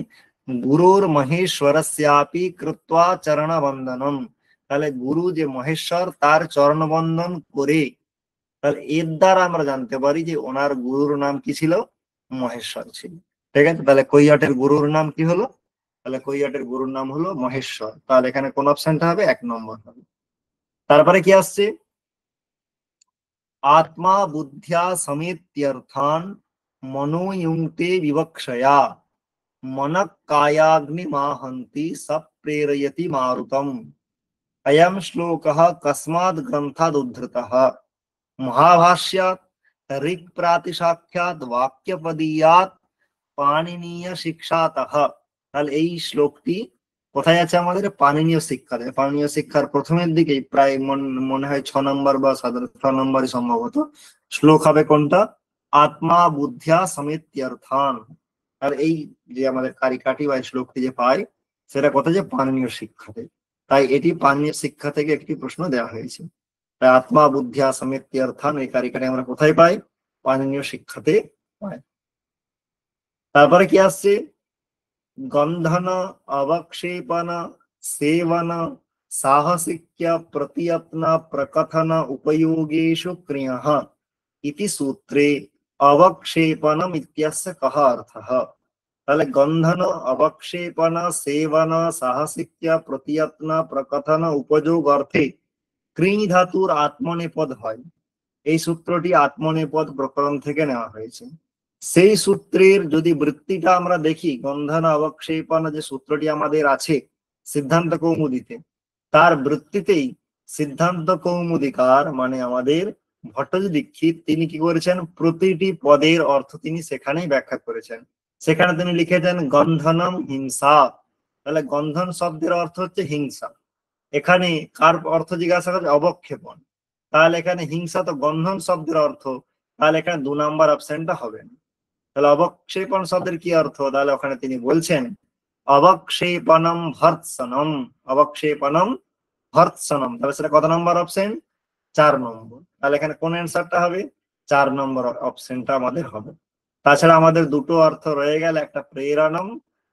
গুরুর মহেশ্বরস্যাপি কৃত্বা চরণ বন্দনম, তাহলে গুরু যে মহেশ্বর তার চরণ বন্দন করে, তাহলে এর দ্বারা আমরা জানতে পারি যে ওনার গুরুর নাম কি ছিল, মহেশ্বর ছিল। ঠিক আছে, তাহলে কৈয়াটের গুরুর নাম কি হলো, তাহলে কৈয়াটের গুরুর নাম হলো মহেশ্বর। তাহলে এখানে কোন অপশনটা হবে, 1 নম্বর হবে। তারপরে কি আসছে, आत्मा बुद्ध्या समेत्यर्थान मनोयुंक्ते विवक्षया मन कायाग्निमाहन्ति स प्रेरयति मारुतम। अयं श्लोकः कस्माद् ग्रन्थाद् उद्धृतः, महाभाष्यात् ऋक् प्रातिशाख्यात् वाक्यपदीयात् পানিনীয় শিক্ষাতঃ। তাহলে এই শ্লোকটি কোথায় আছে, আমাদের পানিনীয় শিক্ষা। পানিনীয় শিক্ষার প্রথমের দিকেই প্রায় মনে হয় 6 নম্বর বা 7 নম্বরই সম্ভবত শ্লোক হবে কোনটা, আত্মা বুদ্ধিয়া সমেত্যর্থান। আর এই যে আমাদের কারিকাটি বা শ্লোকটি যে পাই সেটা কোথায়, যে পানিনীয় শিক্ষাতে। তাই এটি পানিনীয় শিক্ষা থেকে একটি প্রশ্ন দেওয়া হয়েছে। তাই আত্মা বুদ্ধিয়া সমেত্যর্থান এই কারিকাটি আমরা কোথায় পাই, পানিনীয় শিক্ষাতে পাই। তারপরে কি আসছে, গন্ধন অবক্ষেপণ সেবন সাহসিক্য প্রতিয়ত্ন প্রকথন উপযোগেষু ক্রিয়ঃ ইতি সূত্রে অবক্ষেপণম ইত্যস্য কः অর্থः। তাহলে গন্ধন অবক্ষেপণ সেবন সাহসিক্য প্রতিয়ত্ন প্রকথন উপযোগ অর্থে কৃ ধাতুর আত্মনেপদ হয়। এই সূত্রটি আত্মনেপদ প্রকরণ থেকে নেওয়া হয়েছে। সেই সূত্রের যদি বৃত্তিটা আমরা দেখি, গন্ধন অবক্ষেপণ যে সূত্রটি আমাদের আছে সিদ্ধান্ত কৌমুদীতে, তার বৃত্তিতেই সিদ্ধান্ত কৌমুদিকার মানে আমাদের ভট্টাচার্য দীক্ষিত তিনি কি করেছেন, প্রতিটি পদের অর্থ তিনি সেখানেই ব্যাখ্যা করেছেন। সেখানে তিনি লিখেছেন গন্ধনম হিংসা, তাহলে গন্ধন শব্দের অর্থ হচ্ছে হিংসা। এখানে কার অর্থ জিজ্ঞাসা করছে, অবক্ষেপণ। তাহলে এখানে হিংসা তো গন্ধন শব্দের অর্থ, তাহলে এখানে 2 নম্বর অপশনটা হবে না। তাহলে অবক্ষেপণ শব্দের কি অর্থ, তাহলে ওখানে তিনি বলছেন অবক্ষেপণম ভর্ৎসনম, অবক্ষেপণম ভর্ৎসনম। তাহলে সেটা কত নম্বর অপশন, 4 নম্বর। তাহলে এখানে কোন অ্যান্সারটা হবে, 4 নম্বর অপশনটা আমাদের হবে। তাছাড়া আমাদের দুটো অর্থ রয়ে গেল, একটা প্রেরণম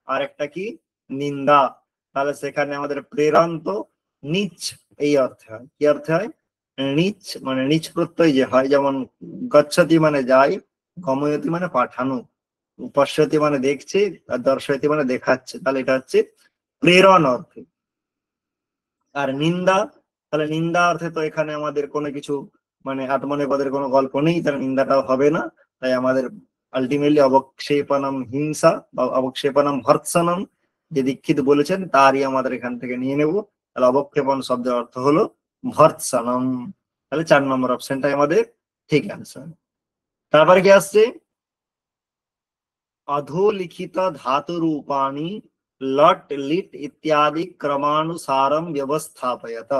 আর একটা কি নিন্দা। তাহলে সেখানে আমাদের প্রেরণ তো নিচ এই অর্থে হয়, কি অর্থে হয়, নিচ মানে নিচ প্রত্যয় যে হয়, যেমন গচ্ছতি মানে যায়, গময়তি মানে পাঠানো, পশ্যতি মানে দেখছে, আর দর্শয়তি মানে দেখাচ্ছে। তাহলে এটা হচ্ছে প্রেরণ অর্থে। আর নিন্দা, তাহলে নিন্দা অর্থে তো এখানে আমাদের কোনো কিছু মানে আত্মনেপদের কোনো গল্প নেই, তাহলে নিন্দাটাও হবে না। তাই আমাদের আলটিমেটলি অবক্ষেপণম হিংসা বা অবক্ষেপণম ভর্ৎসনম যে দীক্ষিত বলেছেন তারই আমাদের এখান থেকে নিয়ে নেব। তাহলে অবক্ষেপণ শব্দের অর্থ হলো ভর্ৎসনম। তাহলে 4 নম্বর অপশনটাই আমাদের ঠিক অ্যান্সার। তারপরে কি আসছে, अधोलिखित धातु रूपाणी लट लिट इत्यादि क्रमानुसारम व्यवस्थापयत।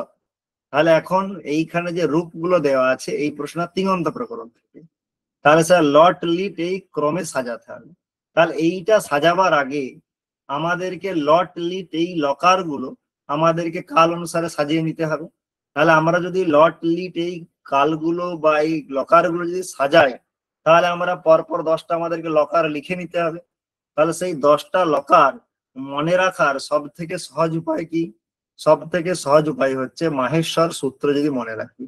তাহলে এখন এইখানে যে রূপগুলো দেওয়া আছে এই প্রশ্ন তিঙন্ত প্রকরণ থেকে, তাহলে স্যার লট লিট এই ক্রমে সাজাতে হবে। তাহলে এইটা সাজাবার আগে আমাদেরকে লট লিট এই লকার গুলো আমাদেরকে কাল অনুসারে সাজিয়ে নিতে হবে। তাহলে আমরা যদি লট লিট এই কালগুলো বা এই লকার গুলো যদি সাজাই, তাহলে আমরা পরপর 10টা আমাদেরকে লকার লিখে নিতে হবে। তাহলে সেই 10টা লকার মনে রাখার সব থেকে সহজ উপায় কি? সব থেকে সহজ উপায় হচ্ছে মাহেশ্বর সূত্র যদি মনে রাখি।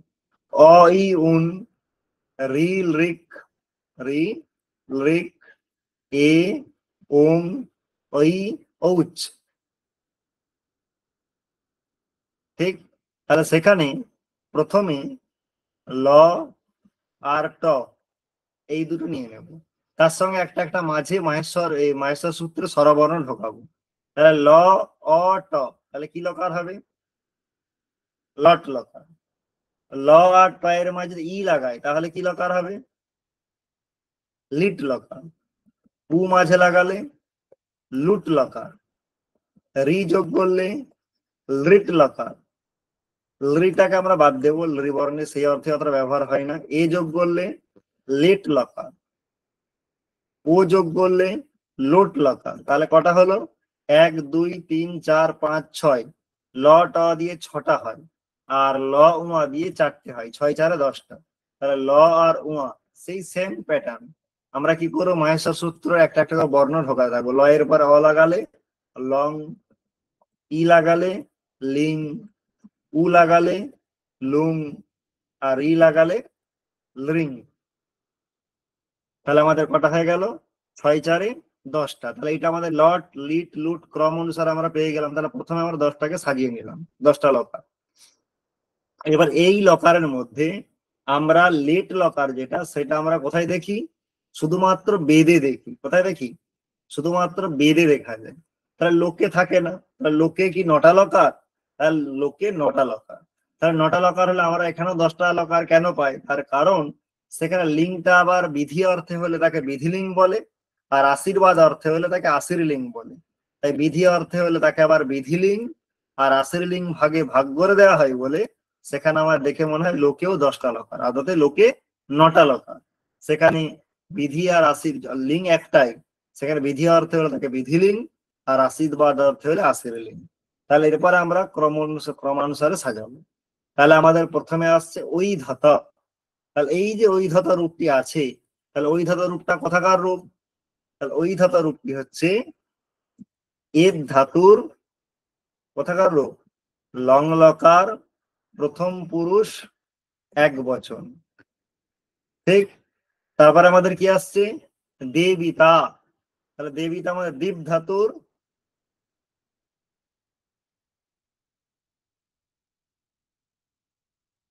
অ ই উন, রি রিক, রি রিক, এ ওং, ওই ঔচ। ঠিক? তাহলে সেখানে প্রথমে ল আর ট এই দুটো নিয়ে নেব, তার সঙ্গে একটা একটা মাঝে মাহেশ্বর, এই মাহেশ্বর সূত্রে স্বরবর্ণ ঢোকাবো। তাহলে ল অ ট, তাহলে কি লকার হবে? লট লকার। ল আর ট এর মাঝে ই লাগাই তাহলে কি লকার হবে? Litt locker. উ মাঝে লাগালে লুট লকার। রি যোগ করলে লিট লকার। লিটাকে আমরা বাদ দেবো, লি বর্ণে সেই অর্থে অতটা ব্যবহার হয় না। এ যোগ করলে লিট লকার। ও যোগ করলে লোট লকার। তাহলে কটা হলো? 1 2 3 4 5 6। ল ট দিয়ে 6টা হয়, আর ল উমা দিয়ে 4টে হয়, 6 4 10টা। তাহলে ল আর উমা সেই সেম প্যাটার্ন। আমরা কি করবো? মাহেশ্বর সূত্র একটা একটা করে বর্ণ ঢোকাতে থাকবো। ল এর পরে অ লাগালে লং, ই লাগালে লিং, উ লাগালে লুং, আর ই লাগালে লিং। তাহলে আমাদের কটা হয়ে গেল? 6 4 10টা। তাহলে এটা আমাদের লট লিট লুট ক্রম অনুসারে আমরা পেয়ে গেলাম। তাহলে প্রথমে আমরা 10টাকে সাজিয়ে নিলাম, 10টা লকার। এবার এই লকারের মধ্যে আমরা লেট লকার যেটা, সেটা আমরা কোথায় দেখি? শুধুমাত্র বেদে দেখি। কোথায় দেখি? শুধুমাত্র বেদে দেখা যায়। তাহলে লোকে থাকে না। তাহলে লোকে কি 9টা লকার? তাহলে লোকে 9টা লকার। তাহলে 9টা লকার হলে আমরা এখানেও 10টা লকার কেন পাই? তার কারণ সেখানে লিঙ্গটা আবার বিধি অর্থে হলে তাকে বিধিলিঙ্গ বলে, আর আশীর্বাদ অর্থে হলে তাকে আশীর্লিঙ্গ বলে। তাই বিধি অর্থে হলে তাকে আবার বিধিলিঙ্গ আর আশীর্লিঙ্গ ভাগে ভাগ করে দেওয়া হয় বলে সেখানে আমার দেখে মনে হয় লোকেও 10টা লকার, আদতে লোকে 9টা লকার। সেখানে বিধি আর আশীর লিঙ্গ একটাই, সেখানে বিধি অর্থে হলে তাকে বিধিলিঙ্গ আর আশীর্বাদ অর্থে হলে আশীর্লিঙ্গ। তাহলে এরপরে আমরা ক্রমানুসারে সাজাবো। তাহলে আমাদের প্রথমে আসছে ওই ধাতা। তাহলে এই যে ওই ধাতা রূপটি আছে, তাহলে ওই ধাতা রূপটা কোথাকার রূপ? তাহলে ওই ধাতা রূপটি হচ্ছে এর ধাতুর কোথাকার রূপ? লং লকার, প্রথম পুরুষ, এক বচন। ঠিক? তারপরে আমাদের কি আসছে? দেবিতা। তাহলে দেবিতা আমাদের দীপ ধাতুর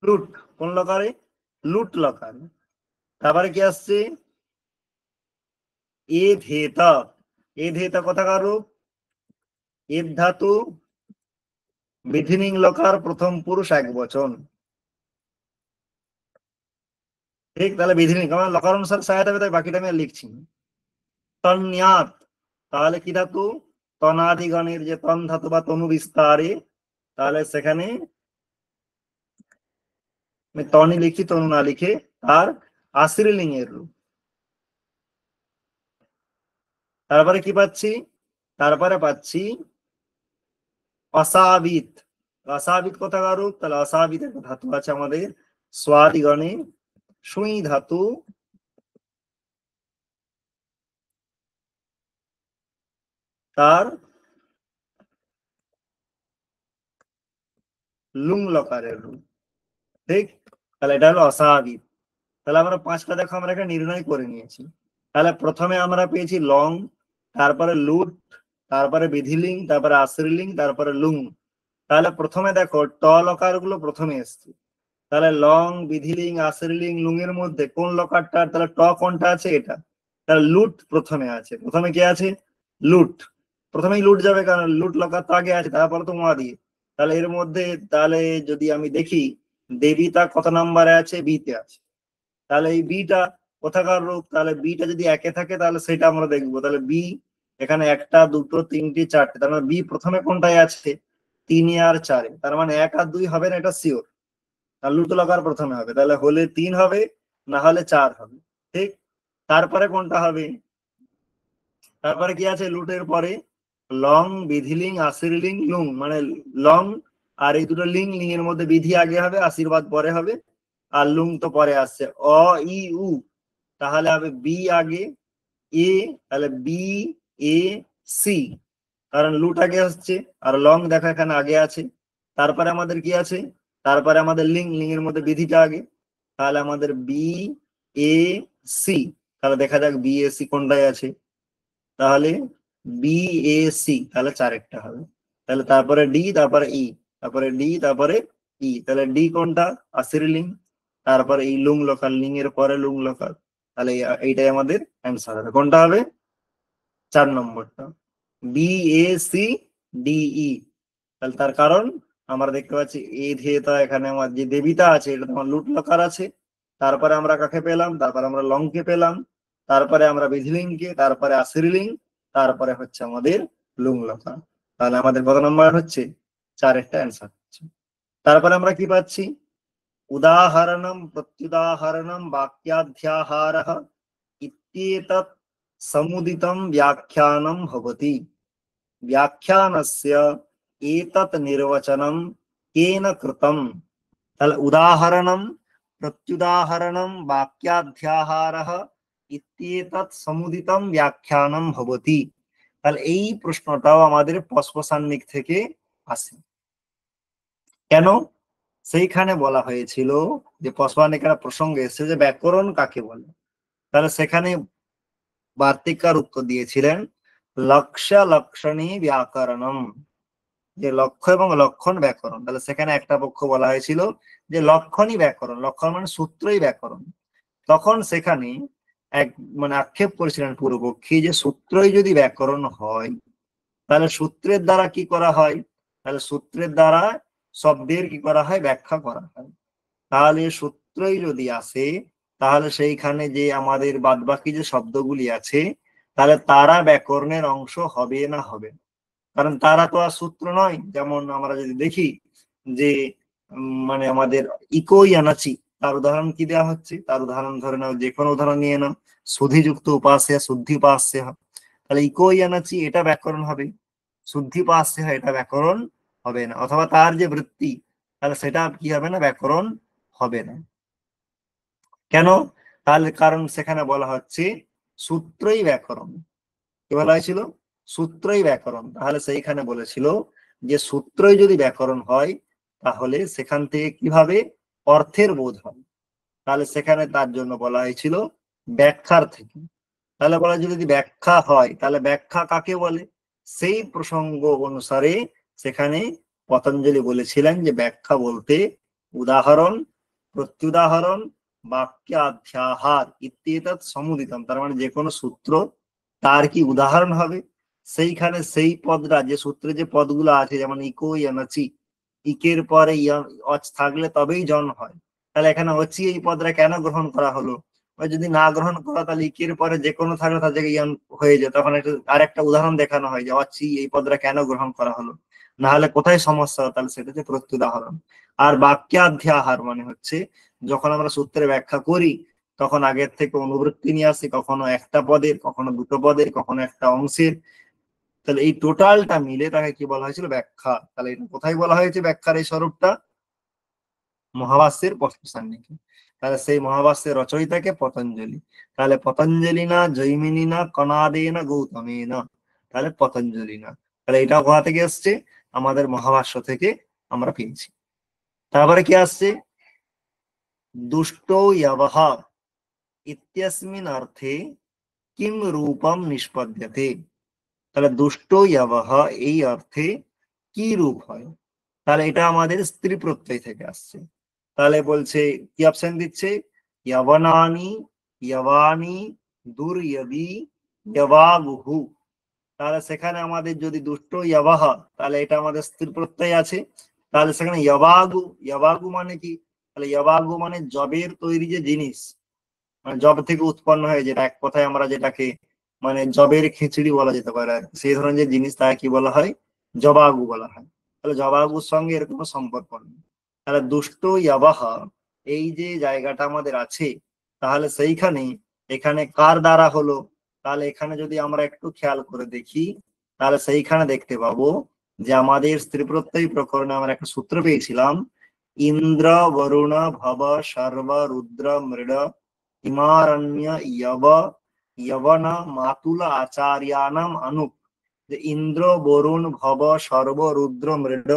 লুট। কোন লকারে? লুট লকার। তারপরে কি আসছে? এ ধেতা। এ ধেতা কোথাকার রূপ? এর ধাতু বিধিনিং লকার, প্রথম পুরুষ, এক বচন। ঠিক? তাহলে বিধিনিং আমার লকার অনুসারে সাজাতে হবে, তাই বাকিটা আমি আর লিখছি না। তন্যাত, তাহলে কি ধাতু? তনাদিগণের যে তন ধাতু বা তনু বিস্তারে, তাহলে সেখানে আমি তনি লিখি, তনু না লিখে। আর আশ্রীলিঙ্গের রূপ। তারপরে কি পাচ্ছি? তারপরে পাচ্ছি অসাবিত। অসাবিত কোথাকার রূপ? তাহলে অসাবিত একটা ধাতু আছে আমাদের স্বাদিগণে, সুই ধাতু, তার লুং লকারের রূপ। ঠিক? তাহলে এটা হলো অস্বাভাবিক। তাহলে আমরা 5টা দেখো আমরা এখানে নির্ণয় করে নিয়েছি। তাহলে প্রথমে আমরা পেয়েছি লং, তারপরে লুট, তারপরে বিধিলিং, তারপরে আশ্রীলিং, তারপরে লুং। তাহলে প্রথমে দেখো ট লকার গুলো প্রথমে এসছে। তাহলে লং, বিধিলিং, আশ্রীলিং, লুং এর মধ্যে কোন লকারটা? তাহলে ট কোনটা আছে? এটা। তাহলে লুট প্রথমে আছে। প্রথমে কি আছে? লুট। প্রথমেই লুট যাবে, কারণ লুট লকার তো আগে আছে, তারপরে তো মা দিয়ে। তাহলে এর মধ্যে তাহলে যদি আমি দেখি দেবিতা কত নাম্বারে আছে? বিতে আছে। তাহলে এই বিটা কোথাকার রূপ? তাহলে বিটা যদি একে থাকে তাহলে সেটা আমরা দেখবো। তাহলে বি এখানে 1টা 2টো 3টে 4টে, তার মানে বি প্রথমে কোনটায় আছে? 3 আর 4। তার মানে 1 আর 2 হবে না, এটা শিওর। আর লুট লকার প্রথমে হবে, তাহলে হলে 3 হবে, না হলে 4 হবে। ঠিক? তারপরে কোনটা হবে? তারপরে কি আছে লুটের পরে? লং, বিধিলিং, আশির্লিং, লুং, মানে লং আর এই দুটো লিং, লিং এর মধ্যে বিধি আগে হবে, আশীর্বাদ পরে হবে, আর লুং তো পরে আসছে। অ ই উ, তাহলে হবে বি আগে, এ, তাহলে বি এ সি, কারণ লুট আগে আসছে আর লং দেখা এখানে আগে আছে। তারপরে আমাদের কি আছে, তারপরে আমাদের লিং, লিং এর মধ্যে বিধিটা আগে, তাহলে আমাদের বি এ সি। তাহলে দেখা যাক বি এ সি কোনটায় আছে, তাহলে বি এ সি, তাহলে চারেরটা হবে। তাহলে তারপরে ডি, তারপরে ই, তারপরে ডি, তারপরে ই, তাহলে ডি কোনটা, আসির লিং, তারপরে এই লুং লকার, লিং এর পরে লুং লকার, তাহলে এইটাই আমাদের অ্যান্সার হবে। কোনটা হবে, 4 নম্বরটা, B A C D E. তাহলে তার কারণ আমরা দেখতে পাচ্ছি এ ধেয়তা, এখানে আমার যে দেবিতা আছে এটা তোমার লুট লকার আছে, তারপরে আমরা কাকে পেলাম, তারপরে আমরা লংকে পেলাম, তারপরে আমরা বিধিলিংকে, তারপরে আসিরিলিং, তারপরে হচ্ছে আমাদের লুং লকার। তাহলে আমাদের কত নম্বর হচ্ছে, 4-এরটা অ্যান্সার হচ্ছে। তারপরে আমরা কি পাচ্ছি, উদাহরণম প্রত্যুদাহরণম বাক্যাধ্যাহারः ইত্যেতৎ সমুদিতম ব্যাখ্যানম ভবতি। ব্যাখ্যানস্য এতৎ নির্বচনম কেন কৃতম। তাহলে উদাহরণম প্রত্যুদাহরণম বাক্যাধ্যাহারः ইত্যেতৎ সমুদিতম ব্যাখ্যানম ভবতি। তাহলে এই প্রশ্নটাও আমাদের পস্পসান্নিক থেকে আসে। কেন, সেইখানে বলা হয়েছিল যে পস্পসান্নিকের প্রসঙ্গে এসে যে ব্যাকরণ কাকে বলে, তাহলে সেখানে বার্তিকার উত্তর দিয়েছিলেন লক্ষ্য লক্ষণী ব্যাকরণম, যে লক্ষ্য এবং লক্ষণ ব্যাকরণ। তাহলে সেখানে একটা পক্ষ বলা হয়েছিল যে লক্ষণই ব্যাকরণ, লক্ষণ মানে সূত্রই ব্যাকরণ। তখন সেখানে এক মানে আক্ষেপ করেছিলেন পূর্বপক্ষী যে সূত্রই যদি ব্যাকরণ হয় তাহলে সূত্রের দ্বারা কি করা হয়, তাহলে সূত্রের দ্বারা শব্দের কি করা হয়, ব্যাখ্যা করা হয়। তাহলে সূত্রই যদি আসে তাহলে সেইখানে যে আমাদের বাদবাকি যে শব্দগুলি আছে তাহলে তারা ব্যাকরণের অংশ হবে না, হবে না। কারণ তারা তো আর সূত্র নয়। যেমন আমরা যদি দেখি যে মানে আমাদের ইকোই আনাচি, তার উদাহরণ কি দেওয়া হচ্ছে, তার উদাহরণ ধরে নাও, যে কোনো উদাহরণ নিয়ে নাও, সুধিযুক্ত উপাস্য, শুদ্ধি উপাস্য, তাহলে ইকোই আনাচি এটা ব্যাকরণ হবে, শুদ্ধি উপাস্য এটা ব্যাকরণ হবে না। অথবা তার যে বৃত্তি, তাহলে সেটা কি হবে না, ব্যাকরণ হবে না। কেন, তাহলে কারণ সেখানে বলা হচ্ছে সূত্রই ব্যাকরণ। কি বলা হয়েছিল, সূত্রই ব্যাকরণ। তাহলে সেইখানে বলেছিল যে সূত্রই যদি ব্যাকরণ হয় তাহলে সেখান থেকে কিভাবে অর্থের বোধ হয়, তাহলে সেখানে তার জন্য বলা হয়েছিল ব্যাখ্যার থেকে। তাহলে বলা হয় যদি ব্যাখ্যা হয় তাহলে ব্যাখ্যা কাকে বলে, সেই প্রসঙ্গ অনুসারে সেখানে পতঞ্জলি বলেছিলেন যে ব্যাখ্যা বলতে উদাহরণ, প্রত্যুদাহরণ, বাক্যাধ্যাহার ইত্যেতৎ সমুদিতম, তার মানে যে কোনো সূত্র তার কি উদাহরণ হবে, সেইখানে সেই পদটা, যে সূত্রে যে পদগুলো আছে, যেমন ইকো ইয়ানাচি, ইকের পরে অচ থাকলে তবেই জন হয়। তাহলে এখানে অচি এই পদটা কেন গ্রহণ করা হলো, যদি না গ্রহণ করা তাহলে ইকের পরে যে কোনো থাকলে তার জায়গায় ইয়ান হয়ে যায়। তখন আর একটা উদাহরণ দেখানো হয় যে অচি এই পদটা কেন গ্রহণ করা হলো, না হলে কোথায় সমস্যা, তাহলে সেটা হচ্ছে প্রত্যুদাহরণ। আর বাক্যাধ্যাহার মানে হচ্ছে যখন আমরা সূত্রের ব্যাখ্যা করি তখন আগের থেকে অনুবৃত্তি নিয়ে আসি, কখনো একটা পদের, কখনো দুটো পদের, কখনো একটা অংশের। তাহলে এই টোটালটা মিলে তাকে কি বলা হয়েছিল, ব্যাখ্যা। তাহলে এটা কোথায় বলা হয়েছে ব্যাখ্যার এই স্বরূপটা, মহাভাষ্যের পস্পসান্নিকে। তাহলে সেই মহাভাষ্যের রচয়িতাকে পতঞ্জলি। তাহলে পতঞ্জলি না জৈমিনী না কনাদে না গৌতমে না, তাহলে পতঞ্জলি না। তাহলে এটা কোথা থেকে আসছে, আমাদের মহাভাষ্য থেকে আমরা পেয়েছি। তারপরে কি আসছে, দুষ্ট ইয়াবহ ইত্যস্মিন অর্থে কিম রূপম নিষ্পদ্যতে। তাহলে দুষ্ট ইয়াবহ এই অর্থে কি রূপ হয়, তাহলে এটা আমাদের স্ত্রী প্রত্যয় থেকে আসছে। তাহলে বলছে কি অপশন দিচ্ছে, ইয়াবানানি, ইয়াবানি, দুর্যবি, ইয়াবাগুহু। তাহলে সেখানে আমাদের যদি দুষ্ট ইয়াবাহ, তাহলে এটা আমাদের স্ত্রী প্রত্যয় আছে। তাহলে সেখানে ইয়াবাগু, ইয়াবাগু মানে কি, তাহলে ইয়াবাগু মানে জবের তৈরি যে জিনিস, মানে জব থেকে উৎপন্ন হয়, যেটা এক কথায় আমরা যেটাকে মানে জবের খিচুড়ি বলা যেতে পারে, সেই ধরনের যে জিনিস তাকে কি বলা হয়, জবাগু বলা হয়। তাহলে জবাগুর সঙ্গে এর কোনো সম্পর্ক নেই। তাহলে দুষ্ট ইয়াবাহা এই যে জায়গাটা আমাদের আছে, তাহলে সেইখানে এখানে কার দ্বারা হলো, তাহলে এখানে যদি আমরা একটু খেয়াল করে দেখি তাহলে সেইখানে দেখতে পাবো যে আমাদের স্ত্রী প্রত্যয় প্রকরণে আমরা একটা সূত্র পেয়েছিলাম, ইন্দ্র বরুণ ভব সর্ব রুদ্র মৃড হিমারণ্য যবন মাতুল আচার্যানাম অনুপ। যে ইন্দ্র বরুণ ভব সর্ব রুদ্র মৃড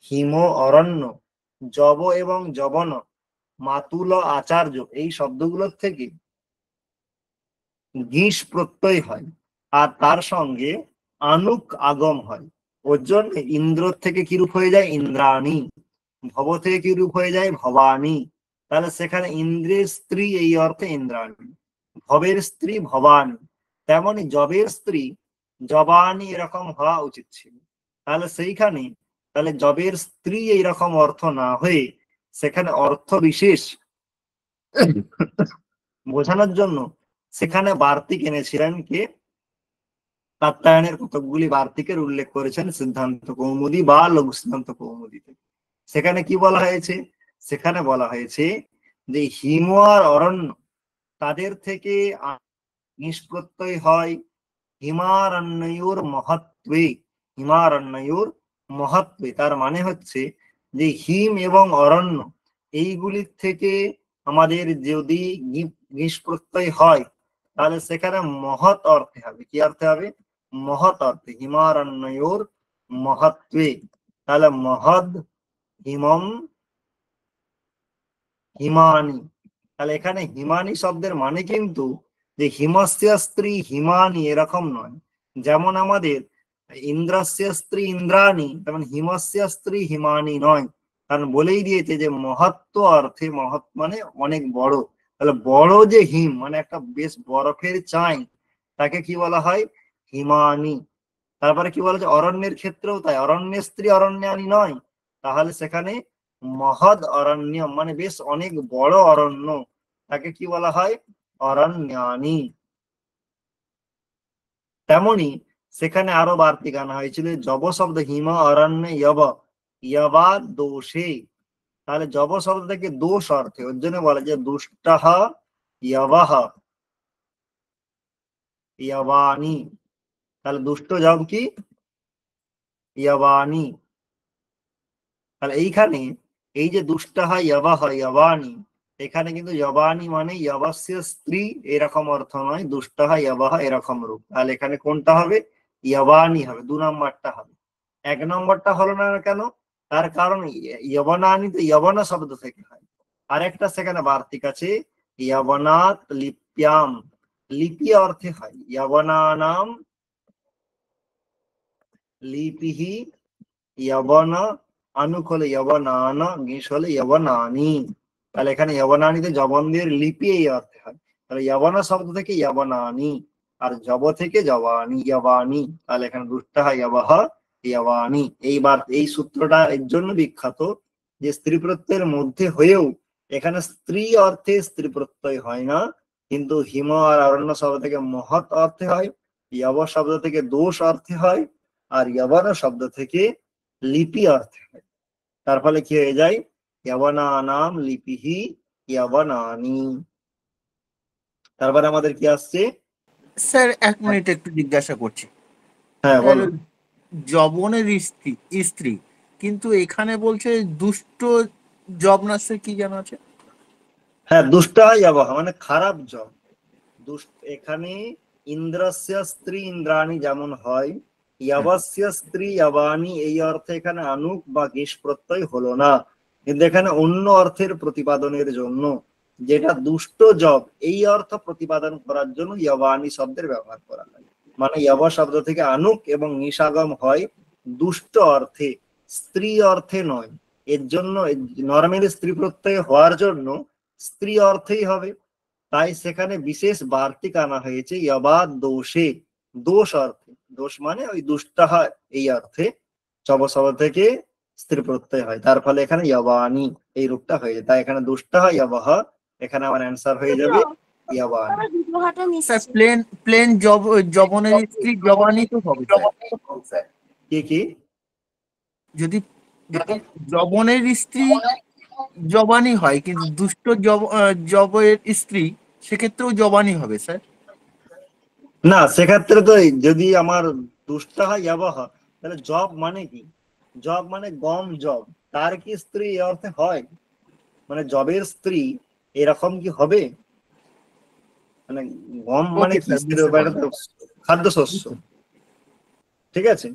হিম অরণ্য যব এবং যবন মাতুল আচার্য, এই শব্দগুলোর থেকে গীষ প্রত্যয় হয় আর তার সঙ্গে আনুক আগম হয়। ওর জন্য ইন্দ্র থেকে কি রূপ হয়ে যায়? ইন্দ্রাণী। ভব থেকে কি রূপ হয়ে যায়? ভবানী। তাহলে সেখানে ইন্দ্রের স্ত্রী এই অর্থে ইন্দ্রাণী, ভবের স্ত্রী ভবানী, তেমনি জবের স্ত্রী জবানী এরকম হওয়া উচিত ছিল। তাহলে সেইখানে তাহলে জবের স্ত্রী এইরকম অর্থ না হয়ে সেখানে অর্থ বিশেষ বোঝানোর জন্য সেখানে বার্তিক এনেছিলেন কে? কাত্যায়নের কতকগুলি বার্তিকের উল্লেখ করেছেন সিদ্ধান্ত কৌমুদী বা লঘু সিদ্ধান্ত কৌমুদীতে। সেখানে কি বলা হয়েছে? সেখানে বলা হয়েছে যে হিম আর অরণ্য তাদের থেকে নিষ্প্রত্যয় হয় হিমারণ্যয়ুর মহত্বে। হিমারণ্যয়ুর মহত্বে তার মানে হচ্ছে যে হিম এবং অরণ্য এইগুলির থেকে আমাদের যদি নিষ্প্রত্যয় হয় তাহলে সেখানে মহৎ অর্থে হবে। কি অর্থে হবে? মহৎ অর্থে। হিমারণ্যয়ুর মহত্বে, তাহলে মহৎ হিমম হিমানি। তাহলে এখানে হিমানি শব্দের মানে কিন্তু যে হিমস্য স্ত্রী হিমানি এরকম নয়। যেমন আমাদের ইন্দ্রস্য স্ত্রী ইন্দ্রাণী, তেমন হিমস্য স্ত্রী হিমানি নয়। কারণ বলেই দিয়েছে যে মহত্ব অর্থে, মহৎ মানে অনেক বড়। তাহলে বড় যে হিম মানে একটা বেশ বরফের চাই, তাকে কি বলা হয়? হিমানি। তারপরে কি বলা যায়? অরণ্যের ক্ষেত্রেও তাই, অরণ্যের স্ত্রী অরণ্যানি নয়। তাহলে সেখানে মহৎ অরণ্য মানে বেশ অনেক বড় অরণ্য, তাকে কি বলা হয়? অরণ্যানি। তেমনি সেখানে আরো বার্তিক আনা হয়েছিল জব শব্দ হিম অরণ্য ইয়বা দোষে। তাহলে জব শব্দ থেকে দোষ অর্থে, ওর জন্য বলা যায় দুষ্টহ ইয়বাহ ইয়বানি। তাহলে দুষ্ট জব কি? ইয়বানি। তাহলে এইখানে এই যে দুষ্টহ ইয়বাহ ইয়বানি, এখানে কিন্তু ইয়বানি মানে ইয়বস্য স্ত্রী এরকম অর্থ নয়, দুষ্টহ ইয়বাহ এরকম রূপ। তাহলে এখানে কোনটা হবে? ইয়বানি হবে, 2 নম্বরটা হবে। 1 নম্বরটা হলো না কেন? তার কারণ ইয়বনানি তো ইয়বনা শব্দ থেকে হয়। আরেকটা সেখানে বার্তিক আছে ইয়বনাত লিপ্যাম, লিপি অর্থে হয়। ইয়বনানাম লিপিহি ইয়বন আনুক হলে ইয়বনান, গীষ হলে ইয়বনানি। তাহলে এখানে ইয়বনানিতে জবনদের লিপি এই অর্থে হয়। তাহলে ইয়বনা শব্দ থেকে ইয়বনানি আর জব থেকে জবানি ইয়বানি। তাহলে এখানে দুটা হয় ইয়বাহ ইয়বানি। এইবার এই সূত্রটা এর জন্য বিখ্যাত যে স্ত্রী প্রত্যয়ের মধ্যে হয়েও এখানে স্ত্রী অর্থে স্ত্রী প্রত্যয় হয় না, কিন্তু হিম আর অরণ্য শব্দ থেকে মহৎ অর্থে হয়, ইয়ব শব্দ থেকে দোষ অর্থে হয়, আর ইয়বন শব্দ থেকে লিপি অর্থে হয়। তার ফলে কি হয়ে যায়? ইয়বনানাম লিপিহি ইয়বনানি। তারপরে আমাদের কি আসছে?
স্যার 1 মিনিট একটু জিজ্ঞাসা করছি।
হ্যাঁ
স্যার
বলো।
যবনের স্ত্রী স্ত্রী, কিন্তু এখানে বলছে দুষ্ট জবনা, স্যার কি জানা আছে?
হ্যাঁ, দুষ্ট ইয়বহ মানে খারাপ জব। দুষ্ট এখানে ইন্দ্রস্য স্ত্রী ইন্দ্রাণী যেমন হয়, ইয়বস্য স্ত্রী ইয়বানি এই অর্থে এখানে আনুক বা গীষ প্রত্যয় হলো না। কিন্তু এখানে অন্য অর্থের প্রতিপাদনের জন্য, যেটা দুষ্ট জব এই অর্থ প্রতিপাদন করার জন্য ইয়বানি শব্দের ব্যবহার করা হয়। মানে ইয়ব শব্দ থেকে আনুক এবং নিষাগম হয় দুষ্ট অর্থে, স্ত্রী অর্থে নয়। এর জন্য নরমালি স্ত্রী প্রত্যয় হওয়ার জন্য স্ত্রী অর্থেই হবে। তাই সেখানে বিশেষ বার্তিক আনা হয়েছে ইয়বা দোষে, দোষ অর্থে। দোষ মানে ওই দুষ্টা হয় এই অর্থে, চব শব্দ থেকে স্ত্রী প্রত্যয় হয়। তার ফলে এখানে ইয়বানি এই রূপটা হয়ে যায়। তাই এখানে দুষ্টা হয় ইয়বাহ, এখানে আমার অ্যান্সার হয়ে যাবে ইয়বানি।
স্যার প্লেন প্লেন জবনের স্ত্রী জবানি তো হবে স্যার।
কি কি?
যদি জবনের স্ত্রী জবানি হয়, কিন্তু দুষ্ট জবের স্ত্রী সেক্ষেত্রেও জবানি হবে স্যার।
না, সেক্ষেত্রে তো যদি আমার দুষ্টহ ইয়াবহ, তাহলে জব মানে কি? জব মানে গম জব, তার কি স্ত্রী এ অর্থে হয়? মানে জবের স্ত্রী এরকম কি হবে? মানে গম মানে
ওকে
কি
স্যার,
স্ত্রী?
বুঝতে
এটা
পারলাম।
তো খাদ্যশস্য, ঠিক আছে?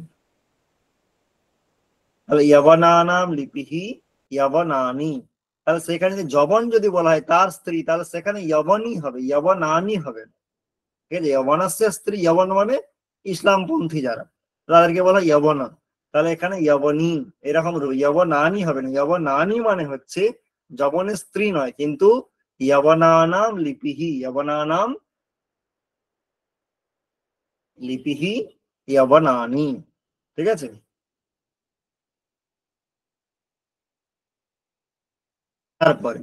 তাহলে ইয়াবানানাম লিপিহি ইয়াবানানি, তাহলে সেখানে যদি যবন যদি বলা হয় তার স্ত্রী, তাহলে সেখানে যবনই হবে, যবনানি হবে না। ঠিক আছে, যবনাস্য স্ত্রী, যবন মানে ইসলামপন্থী যারা, তাদেরকে বলা হয় যবনা। তাহলে এখানে যবনী এরকম যবনানি হবে না। যবনানি মানে হচ্ছে যবনের স্ত্রী নয়, কিন্তু যবনানাম লিপিহি, যবনানাম লিপিহি যবনানি, ঠিক আছে? তারপরে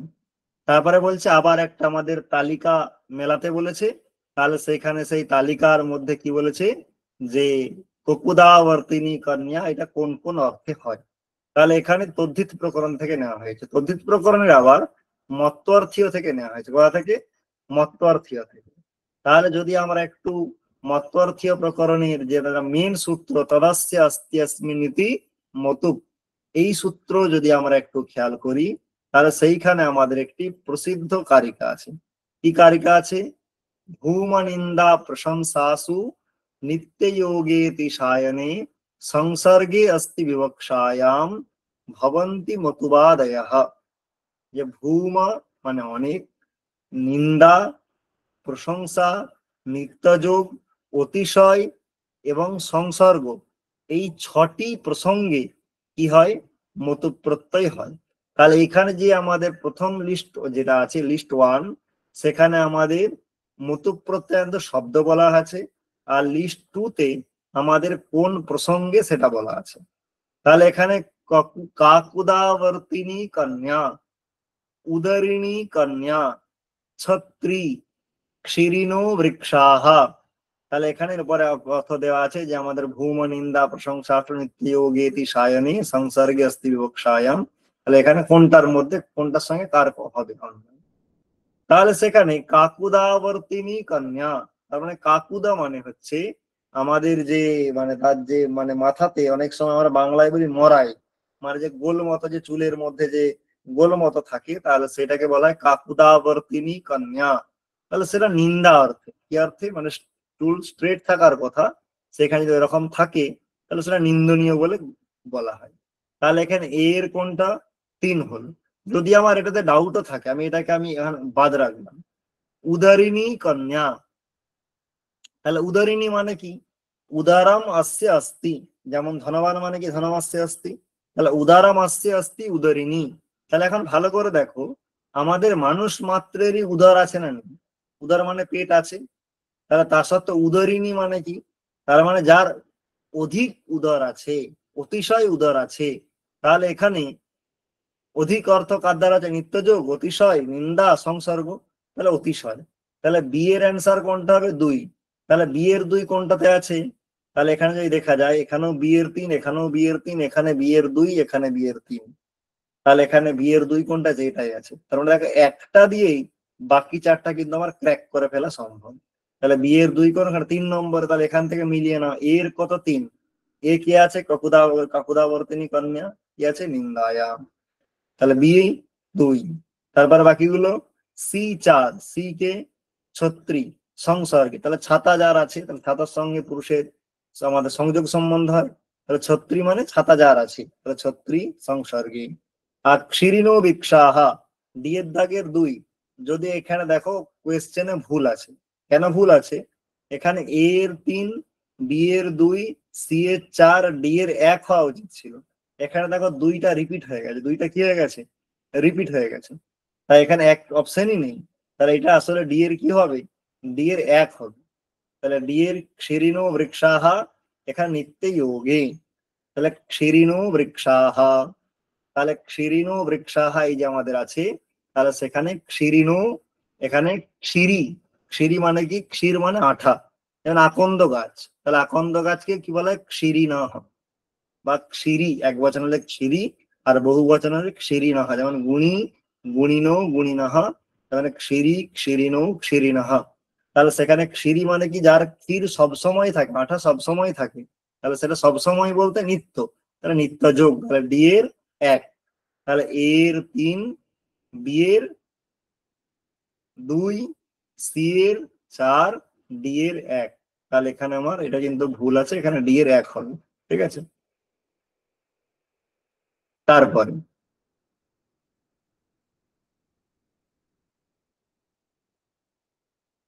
তারপরে বলছে আবার একটা আমাদের তালিকা মেলাতে বলেছে। তাহলে সেখানে সেই তালিকার মধ্যে কি বলেছে যে কোকুদাবর্তিনী কন্যা এটা কোন কোন অর্থে হয়। তাহলে এখানে তদ্ধিত প্রকরণ থেকে নেওয়া হয়েছে। তদ্ধিত প্রকরণের আবার মত্তর্থীয় থেকে নেওয়া হয়েছে। কোথা থেকে? মত্তর্থীয় থেকে। তাহলে যদি আমরা একটু মত্তর্থীয় প্রকরণের যে মেন সূত্র তদাস্য আস্তি अस्मिन् ইতি মতুব, এই সূত্র যদি আমরা একটু খেয়াল করি, তাহলে সেইখানে আমাদের একটি প্রসিদ্ধ কারিকা আছে। কি কারিকা আছে? ভূমনিন্দা প্রশংসাসু নিত্যযোগেতি সায়নে সংসর্গে अस्ति বিবক্ষায়াম ভবন্তি মতুবাদয়ঃ। যে ভূম মানে অনেক, নিন্দা, প্রশংসা, নিত্যযোগ, অতিশয় এবং সংসর্গ, এই ছটি প্রসঙ্গে কি হয়? মতু প্রত্যয় হয়। তাহলে এখানে যে আমাদের প্রথম লিস্ট যেটা আছে লিস্ট ওয়ান, সেখানে আমাদের মতু প্রত্যয়ান্ত শব্দ বলা আছে, আর লিস্ট টু তে আমাদের কোন প্রসঙ্গে সেটা বলা আছে। তাহলে এখানে কাকুদাবর্তিনী কন্যা, উদরিণী কন্যা, ছত্রী, ক্ষীরিণো বৃক্ষাহ, তাহলে এখানে উপরে অর্থ দেওয়া আছে যে আমাদের ভূম নিন্দা প্রশংসা নিত্যযোগেতি সায়নে সংসর্গে अस्ति বিবক্ষায়াম। তাহলে এখানে কোনটার মধ্যে কোনটার সঙ্গে কার হবে? তাহলে সেখানে কাকুদাবর্তিনী কন্যা, তার মানে কাকুদা মানে হচ্ছে আমাদের যে মানে তার যে মানে মাথাতে অনেক সময় আমরা বাংলায় বলি মরাই, মানে যে গোল মতো যে চুলের মধ্যে যে গোল মতো থাকে, তাহলে সেটাকে বলা হয় কাকুদাবর্তিনী কন্যা। তাহলে সেটা নিন্দা অর্থে, কি অর্থে? মানে চুল স্ট্রেট থাকার কথা, সেখানে যদি এরকম থাকে তাহলে সেটা নিন্দনীয় বলে বলা হয়। তাহলে এখানে এর কোনটা? তিন হল। যদি আমার এটাতে ডাউটও থাকে, আমি এটাকে আমি এখন বাদ রাখলাম। উদারিণী কন্যা, তাহলে উদারিণী মানে কি? উদারাম আস্য अस्ति, যেমন ধনবান মানে কি? ধনমাস্য अस्ति। তাহলে উদারাম আস্য अस्ति উদারিণী। তাহলে এখন ভালো করে দেখো, আমাদের মানুষ মাত্রেরই উদর আছে না নেই? উদর মানে পেট আছে। তাহলে তার সত্ত্বেও উদরিণী মানে কি? তার মানে যার অধিক উদর আছে, অতিশয় উদর আছে। তাহলে এখানে অধিক অর্থ কার দ্বারা আছে? নিত্যযোগ, অতিশয়, নিন্দা, সংসর্গ। তাহলে অতিশয়। তাহলে বি এর অ্যান্সার কোনটা হবে? দুই। তাহলে বি এর দুই কোনটাতে আছে? তাহলে এখানে যদি দেখা যায়, এখানেও বি এর তিন, এখানেও বি এর তিন, এখানে বি এর দুই, এখানে বি এর তিন। তাহলে এখানে বি এর দুই কোনটা আছে? এটাই আছে। তার মানে দেখো একটা দিয়েই বাকি চারটা কিন্তু আমার ক্র্যাক করে ফেলা সম্ভব। তাহলে বি এর দুই কোন? তিন নম্বরে। তাহলে এখান থেকে মিলিয়ে নাও, এর কত? তিন। এ কি আছে? কাকুদাবর্তিনী কন্যা, কি আছে? নিন্দায়া। তাহলে বি দুই। তারপর বাকিগুলো সি চার, সি কে ছত্রী, সংসর্গে। তাহলে ছাতা যার আছে, তাহলে ছাতার সঙ্গে পুরুষের আমাদের সংযোগ সম্বন্ধ হয়। তাহলে ছত্রী মানে ছাতা যার আছে, তাহলে ছত্রী সংসর্গে। আর ক্ষীরিণো বিক্ষাহা, ডি এর দাগের দুই। যদি এখানে দেখো কোয়েশ্চেনে ভুল আছে। কেন ভুল আছে? এখানে এ এর তিন, বি এর দুই, সি এর চার, ডি এর এক হওয়া উচিত ছিল। এখানে দেখো দুইটা রিপিট হয়ে গেছে। দুইটা কি হয়ে গেছে? রিপিট হয়ে গেছে। তাই এখানে এক অপশনই নেই। তাহলে এটা আসলে ডি এর কি হবে? ডি এর এক হবে। তাহলে ডি এর ক্ষীরিণো বৃক্ষাহা, এখানে নিত্য যোগে। তাহলে ক্ষীরিণো বৃক্ষাহা, তাহলে ক্ষীরিণো বৃক্ষাহা এই যে আমাদের আছে, তাহলে সেখানে ক্ষীরিণো, এখানে ক্ষীরি। ক্ষীরি মানে কি? ক্ষীর মানে আঠা। যেমন আকন্দ গাছ, তাহলে আকন্দ গাছকে কি বলা হয়? ক্ষীরিণাহ বা ক্ষীরি। এক বচন হলে ক্ষীরি, আর বহু বচন হলে ক্ষীরিণাহ। যেমন গুণী, গুণিনো, গুণিনাহ। তার মানে ক্ষীরি, ক্ষীরিণো, ক্ষীরিণাহ। তাহলে সেখানে ক্ষীরি মানে কি, যার ক্ষীর সবসময় থাকে, আঠা সবসময় থাকে, তাহলে সেটা সবসময় বলতে নিত্য, তাহলে নিত্য যোগ, তাহলে ডি এর 1, তাহলে এ এর 3, বি এর 2, সি এর 4, ডি এর 1। তাহলে এখানে আমার এটা কিন্তু ভুল আছে, এখানে ডি এর 1 হবে। ঠিক আছে, তারপরে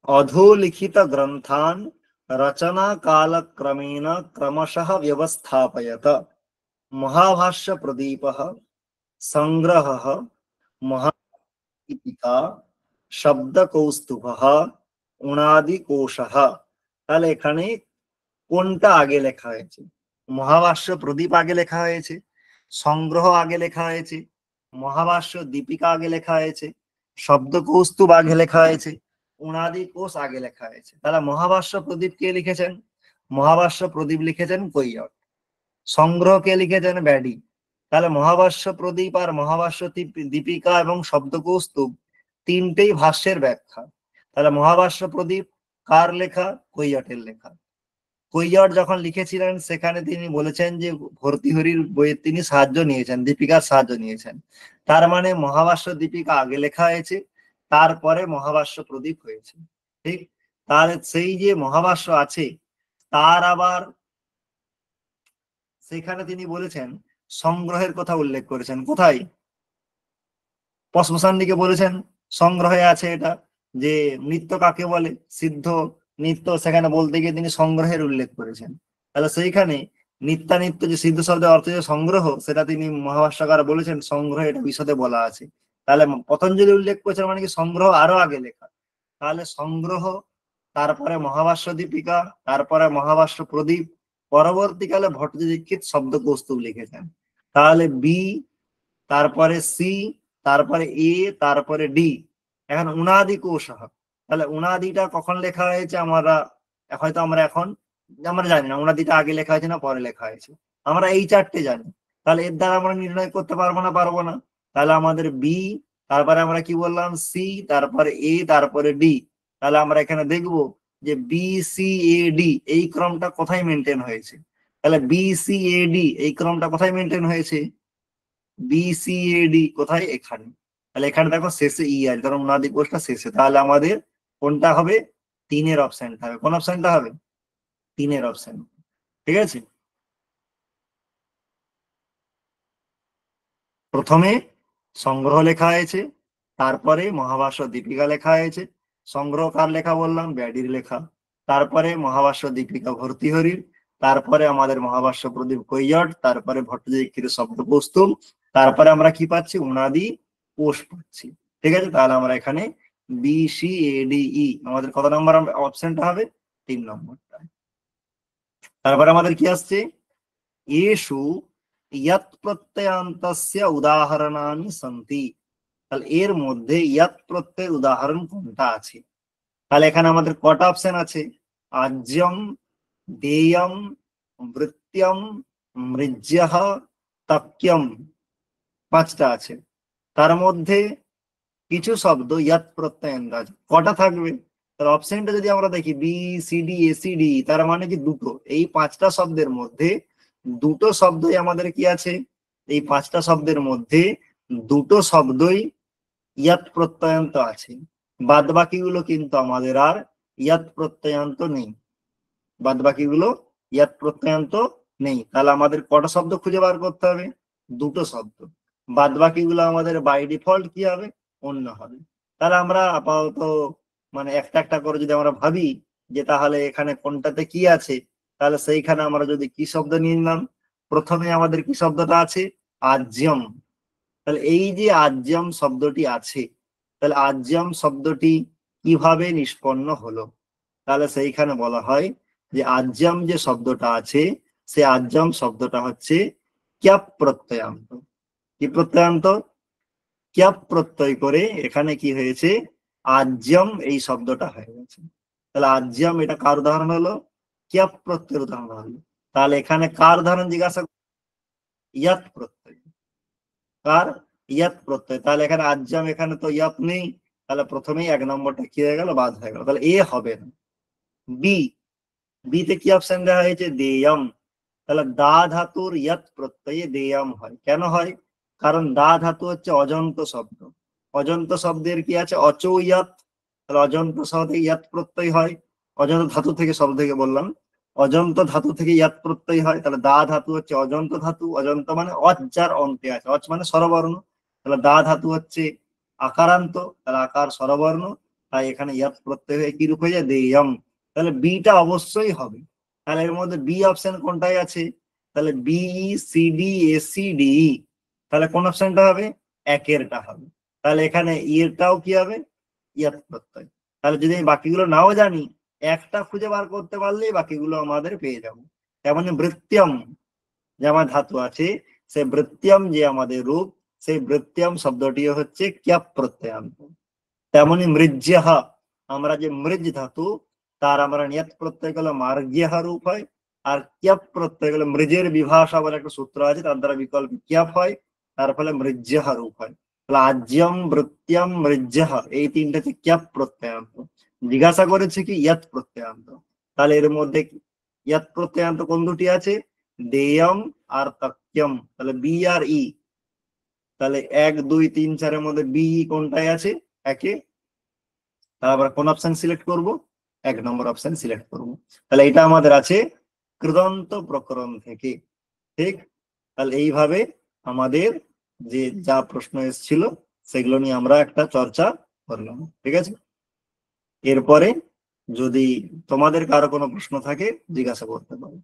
अधोलिखित ग्रंथान रचना कालक्रमेण क्रमशः व्यवस्थापयत। महाभाष्य प्रदीपः, संग्रहः, महादीपिका, शब्दकौस्तुभः, उणादिकोशः। তাহলে এখানে কোনটা আগে লেখা হয়েছে? মহাভাষ্য প্রদীপ আগে লেখা হয়েছে, সংগ্রহ আগে লেখা হয়েছে, মহাভাষ্য দীপিকা আগে লেখা হয়েছে, শব্দকৌস্তুভ আগে লেখা হয়েছে, উনাদি কোষ আগে লেখা হয়েছে। তাহলে মহাভাষ্য প্রদীপ কে লিখেছেন? মহাভাষ্য প্রদীপ লিখেছেন কৈয়ট। সংগ্রহ কে লিখেছেন? ব্যাডি। তাহলে মহাভাষ্য প্রদীপ আর মহাভাষ্য দীপিকা এবং শব্দকৌস্তুভ তিনটেই ভাষ্যের ব্যাখ্যা। তাহলে মহাভাষ্য প্রদীপ কার লেখা? কৈয়টের লেখা। কৈয়ট যখন লিখেছিলেন সেখানে তিনি বলেছেন যে ভর্তৃহরির বইয়ের তিনি সাহায্য নিয়েছেন, দীপিকার সাহায্য নিয়েছেন। তার মানে মহাভাষ্য দীপিকা আগে লেখা হয়েছে, তারপরে মহাভাষ্য প্রদীপ হয়েছে। ঠিক, তার সেই যে মহাভাষ্য আছে তার আবার সেখানে তিনি বলেছেন সংগ্রহের কথা উল্লেখ করেছেন। কোথায়? পশ্মসান্ডিকে বলেছেন সংগ্রহে আছে এটা, যে নৃত্য কাকে বলে, সিদ্ধ নৃত্য, সেখানে বলতে গিয়ে তিনি সংগ্রহের উল্লেখ করেছেন। তাহলে সেইখানে নিত্যানিত্য যে সিদ্ধ শব্দের অর্থ যে সংগ্রহ, সেটা তিনি মহাভাষ্যকার বলেছেন সংগ্রহ, এটা বিশদে বলা আছে। তাহলে পতঞ্জলি উল্লেখ করেছেন মানে কি সংগ্রহ আরো আগে লেখা। তাহলে সংগ্রহ, তারপরে মহাভাষ্য দীপিকা, তারপরে মহাভাষ্য প্রদীপ, পরবর্তীকালে ভট্টাচার্য দীক্ষিত শব্দকৌস্তুভ লিখেছেন। তাহলে বি, তারপরে সি, তারপরে এ, তারপরে ডি। এখন উনাদি কোষ, তাহলে উনাদিটা কখন লেখা হয়েছে আমরা হয়তো এখন আমরা জানি না উনাদিটা আগে লেখা হয়েছে না পরে লেখা হয়েছে, আমরা এই চারটে জানি। তাহলে এর দ্বারা আমরা নির্ণয় করতে পারবো না? পারবো না। তাহলে আমাদের বি, তারপরে আমরা কি বললাম সি, তারপরে এ, তারপরে ডি। তাহলে আমরা এখানে দেখবো যে বি সি এ ডি এই ক্রমটা কোথায় মেনটেন হয়েছে। তাহলে বি সি এ ডি এই ক্রমটা কোথায় মেনটেন হয়েছে? বিসিএডি কোথায়? এখানে। তাহলে এখানে দেখো শেষে ই আছে, কারণ উনাদি কোষটা শেষে। তাহলে আমাদের কোনটা হবে? 3-এর অপশনটা হবে। কোন অপশনটা হবে? 3-এর অপশন। ঠিক আছে, প্রথমে সংগ্রহ লেখা হয়েছে, তারপরে মহাভাষ্য দীপিকা লেখা হয়েছে। সংগ্রহ কার লেখা বললাম? ব্যাডির লেখা। তারপরে মহাভাষ্য দীপিকা ভর্তৃহরির, তারপরে আমাদের মহাভাষ্য প্রদীপ কৈয়ট, তারপরে ভট্টাচার্যের শব্দকৌস্তুভ, তারপরে আমরা কি পাচ্ছি? উনাদি কোষ পাচ্ছি। ঠিক আছে, তাহলে আমরা এখানে B C A D E আমাদের কত নম্বর অপশনটা হবে? 3 নম্বরটা। তারপরে আমাদের কি আসছে? এষু ইয়াত প্রত্যয়ান্তস্য উদাহরণানি সন্তি। তাহলে এর মধ্যে ইয়াত প্রত্যয়ের উদাহরণ কোনটা আছে? তাহলে এখানে আমাদের কটা অপশন আছে? আজ্যম, দেয়ম, বৃত্যম, মৃজ্যহ, তক্যম, 5টা আছে। তার মধ্যে কিছু শব্দ ইয়াত প্রত্যয়ান্ত আছে। কটা থাকবে? তার অপশনটা যদি আমরা দেখি B C D A C D, তার মানে কি দুটো। এই 5টা শব্দের মধ্যে দুটো শব্দই আমাদের কি আছে? এই 5টা শব্দের মধ্যে দুটো শব্দই ইয়াত প্রত্যয়ান্ত আছে, বাদ বাকিগুলো কিন্তু আমাদের আর ইয়াত প্রত্যয়ান্ত নেই। বাদ বাকিগুলো ইয়াত প্রত্যয়ান্ত নেই। তাহলে আমাদের কটা শব্দ খুঁজে বার করতে হবে? দুটো শব্দ। বাদ বাকিগুলো আমাদের বাই ডিফল্ট কি হবে? অন্য হবে। তাহলে আমরা আপাতত মানে একটা একটা করে যদি আমরা ভাবি যে তাহলে এখানে কোনটাতে কি আছে, তাহলে সেইখানে আমরা যদি কি শব্দ নিয়ে নিলাম, প্রথমে আমাদের কি শব্দটা আছে? আজ্যম। তাহলে এই যে আজ্যম শব্দটি আছে, তাহলে আজ্যম শব্দটি কিভাবে নিষ্পন্ন হলো? তাহলে সেইখানে বলা হয় যে আজ্যম যে শব্দটা আছে, সে আজ্যম শব্দটা হচ্ছে ক্যাপ প্রত্যয়ান্ত। কি প্রত্যয়ান্ত? ক্যাপ প্রত্যয় করে এখানে কি হয়েছে? আজ্যম এই শব্দটা হয়ে গেছে। তাহলে আজ্যম এটা কার উদাহরণ হলো? ক্যাপ প্রত্যয়ের উদাহরণ হলো। তাহলে এখানে কার উদাহরণ জিজ্ঞাসা? ইয়াত প্রত্যয়। কার? ইয়াত প্রত্যয়। তাহলে এখানে আজ্যম, এখানে তো ইয়াত নেই, তাহলে প্রথমেই 1 নম্বরটা কি হয়ে গেল, বাদ হয়ে গেল, তাহলে এ হবে না। বি, বি তে কি অপশন দেওয়া হয়েছে, দেয়ম। তাহলে দা ধাতুর ইয়াত প্রত্যয়ে দেয়াম হয়। কেন হয়, কারণ দা ধাতু হচ্ছে অজন্ত শব্দ। অজন্ত শব্দের কি আছে, অচৌ ইয়াত। তাহলে অজন্ত শব্দে ইয়াত প্রত্যয় হয়। অজন্ত ধাতু থেকে, শব্দ থেকে বললাম, অজন্ত ধাতু থেকে ইয়াত প্রত্যয় হয়। তাহলে দা ধাতু হচ্ছে অজন্ত ধাতু। অজন্ত মানে অজ, যার অন্তে আছে, অজ মানে স্বরবর্ণ। তাহলে দা ধাতু হচ্ছে আকারান্ত, তাহলে আকার স্বরবর্ণ, তাই এখানে ইয়াত প্রত্যয় হয়ে কি রূপ হয়ে যায়, দেয়ম। তাহলে বিটা অবশ্যই হবে। তাহলে এর মধ্যে বি অপশন কোনটাই আছে, তাহলে B C D A C D, তাহলে কোন অপশনটা হবে, একেরটা হবে। তাহলে এখানে এরটাও কি হবে, ইয়াত প্রত্যয়। তাহলে যদি আমি বাকিগুলো নাও জানি, একটা খুঁজে বার করতে পারলেই বাকিগুলো আমাদের পেয়ে যাবো। তেমনি বৃত্ত্যম, যে আমার ধাতু আছে, সেই বৃত্ত্যম যে আমাদের রূপ, সেই বৃত্ত্যম শব্দটি হচ্ছে ক্যাপ প্রত্যয়ান্ত। তেমনি মৃজ্যহ, আমরা যে মৃজ ধাতু, তার আমরা নিয়ত প্রত্যয় গেলে মার্গিয়াহ রূপ হয়। আর ক্যাপ প্রত্যয় গেলে মৃজের বিভাষা বলে একটা সূত্র আছে, তার দ্বারা বিকল্প ক্যাপ হয়, তার ফলে মৃজ্যহ রূপ হয়। তাহলে আজ্যম, বৃত্ত্যম, মৃজ্যহ, এই তিনটা হচ্ছে ক্যাপ প্রত্যয়ান্ত। জিজ্ঞাসা করেছে কি ইয়াত প্রত্যয়ান্ত। তাহলে এর মধ্যে ইয়াত প্রত্যয়ান্ত কোন দুটি আছে, দেয়ম আর তক্যম। তাহলে বি আর ই, তাহলে 1 2 3 4 এর মধ্যে বি কোনটাই আছে, একে। তারপর কোন অপশন সিলেক্ট করব, 1 নম্বর অপশন সিলেক্ট করব। তাহলে এটা আমাদের আছে কৃদন্ত প্রকরণ থেকে। ঠিক, তাহলে এইভাবে আমাদের যে যা প্রশ্ন এসেছিল সেগুলো নিয়ে আমরা একটা চর্চা করলাম। ঠিক আছে, এরপরে যদি তোমাদের কারো কোনো প্রশ্ন থাকে জিজ্ঞাসা করতে পারো।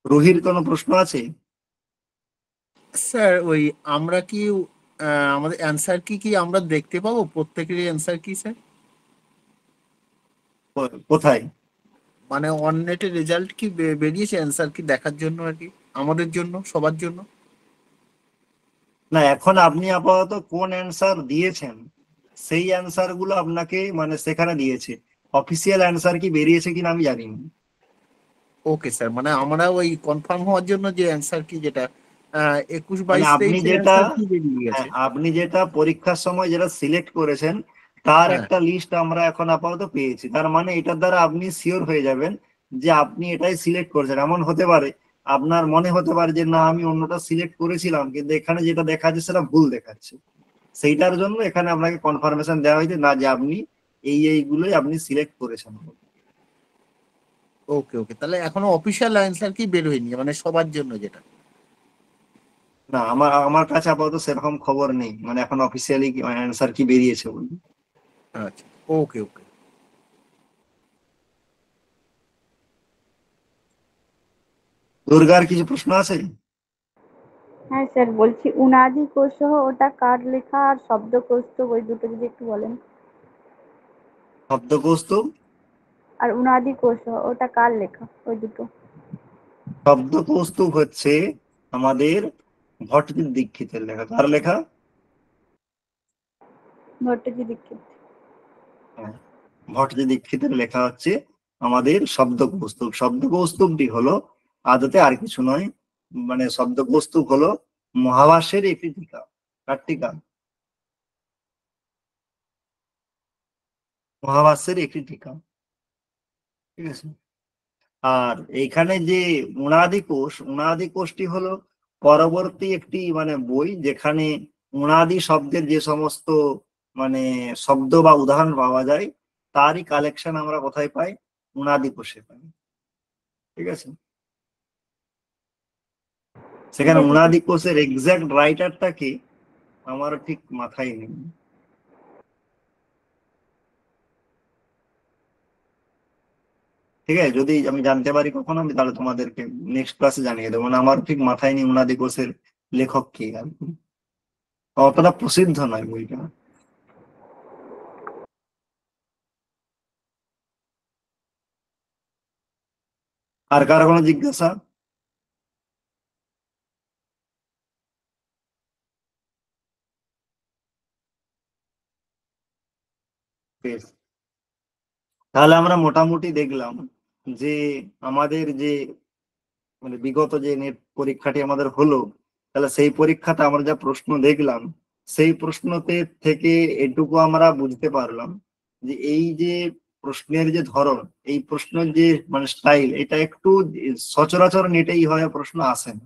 রুহির কোনো প্রশ্ন আছে?
স্যার ওই আমরা কি আমাদের অ্যান্সার কি কি আমরা দেখতে পাবো, প্রত্যেকেরই অ্যান্সার কি স্যার?
কোথায়?
মানে অননেটের রেজাল্ট কি বেরিয়েছে অ্যান্সার কি দেখার জন্য আর কি, আমাদের জন্য, সবার জন্য?
না, এখন আপনি আপাতত কোন অ্যান্সার দিয়েছেন সেই অ্যান্সার গুলো আপনাকে মানে সেখানে দিয়েছে। অফিসিয়াল অ্যান্সার কি বেরিয়েছে কিনা আমি জানি না।
ওকে স্যার, মানে আমরা ওই কনফার্ম হওয়ার জন্য যে অ্যান্সার কি, যেটা 21
মানে
22
আপনি
23-এর
যেটা,
অ্যান্সার কি বেরিয়ে
হ্যাঁ,
গেছে?
আপনি যেটা পরীক্ষার সময় যেটা সিলেক্ট করেছেন তার
হ্যাঁ।
একটা লিস্ট আমরা এখন আপাতত পেয়েছি। তার মানে এটার দ্বারা আপনি শিওর হয়ে যাবেন যে আপনি এটাই সিলেক্ট করেছেন। এমন হতে পারে আপনার মনে হতে পারে যে না আমি অন্যটা সিলেক্ট করেছিলাম, কিন্তু এখানে যেটা দেখাচ্ছে সেটা ভুল দেখাচ্ছে। সেইটার জন্য এখানে আপনাকে কনফার্মেশন দেওয়া হয়েছে না যে আপনি এইগুলোই আপনি সিলেক্ট করেছেন।
ওকে ওকে, তাহলে এখনো অফিসিয়াল অ্যান্সার কি বের হয়নি মানে সবার জন্য যেটা?
না, আমার আমার কাছে আপাতত সেরকম খবর নেই, মানে এখন অফিসিয়ালি অ্যান্সার কি বেরিয়েছে বলে।
আচ্ছা, ওকে ওকে।
দুর্গার কিছু প্রশ্ন আছে?
হ্যাঁ স্যার, বলছি উনাদি কোষ ওটা কার লেখা, আর শব্দকৌস্তব ওই দুটো যদি একটু বলেন।
শব্দকৌস্তুভ,
আর উনাদি কোষ ওটা কার লেখা, ওই দুটো।
শব্দকৌস্তুভ হচ্ছে আমাদের ভট্টজি দীক্ষিতের লেখা। কার লেখা?
ভট্টজি দীক্ষিত।
হ্যাঁ, ভট্টজি দীক্ষিতের লেখা হচ্ছে আমাদের শব্দকৌস্তুভ। শব্দকৌস্তুভটি হলো আদতে আর কিছু নয়, মানে শব্দকৌস্তুভ হলো মহাভাষ্যের একটি টিকা। কার টিকা? মহাভাষ্যের একটি টিকা। ঠিক আছে, আর এইখানে যে উনাদি কোষটি হলো পরবর্তী একটি মানে বই, যেখানে উনাদি শব্দের যে সমস্ত মানে শব্দ বা উদাহরণ পাওয়া যায় তারই কালেকশন আমরা কোথায় পাই, উনাদি কোষে পাই। ঠিক আছে,
ঠিক
সেখানে
আছে স্যার।
উনাদি কোষের এক্সাক্ট রাইটারটা কি আমার ঠিক মাথায় নেই। ঠিক আছে, যদি আমি জানতে পারি কখনো আমি তাহলে তোমাদেরকে নেক্সট ক্লাসে জানিয়ে দেবো। মানে আমার ঠিক মাথায় নেই উনাদি কোষের লেখক কে, আর কি। অতটা প্রসিদ্ধ নয় বইটা। আর কারো কোনো জিজ্ঞাসা? বেশ, তাহলে আমরা মোটামুটি দেখলাম যে আমাদের যে মানে বিগত যে নেট পরীক্ষাটি আমাদের হলো তাহলে সেই পরীক্ষাতে আমরা যা প্রশ্ন দেখলাম, সেই প্রশ্নতে থেকে এটুকু আমরা বুঝতে পারলাম যে এই যে প্রশ্নের যে ধরন, এই প্রশ্নের যে মানে স্টাইল, এটা একটু সচরাচর নেটে এইভাবে প্রশ্ন আসে না।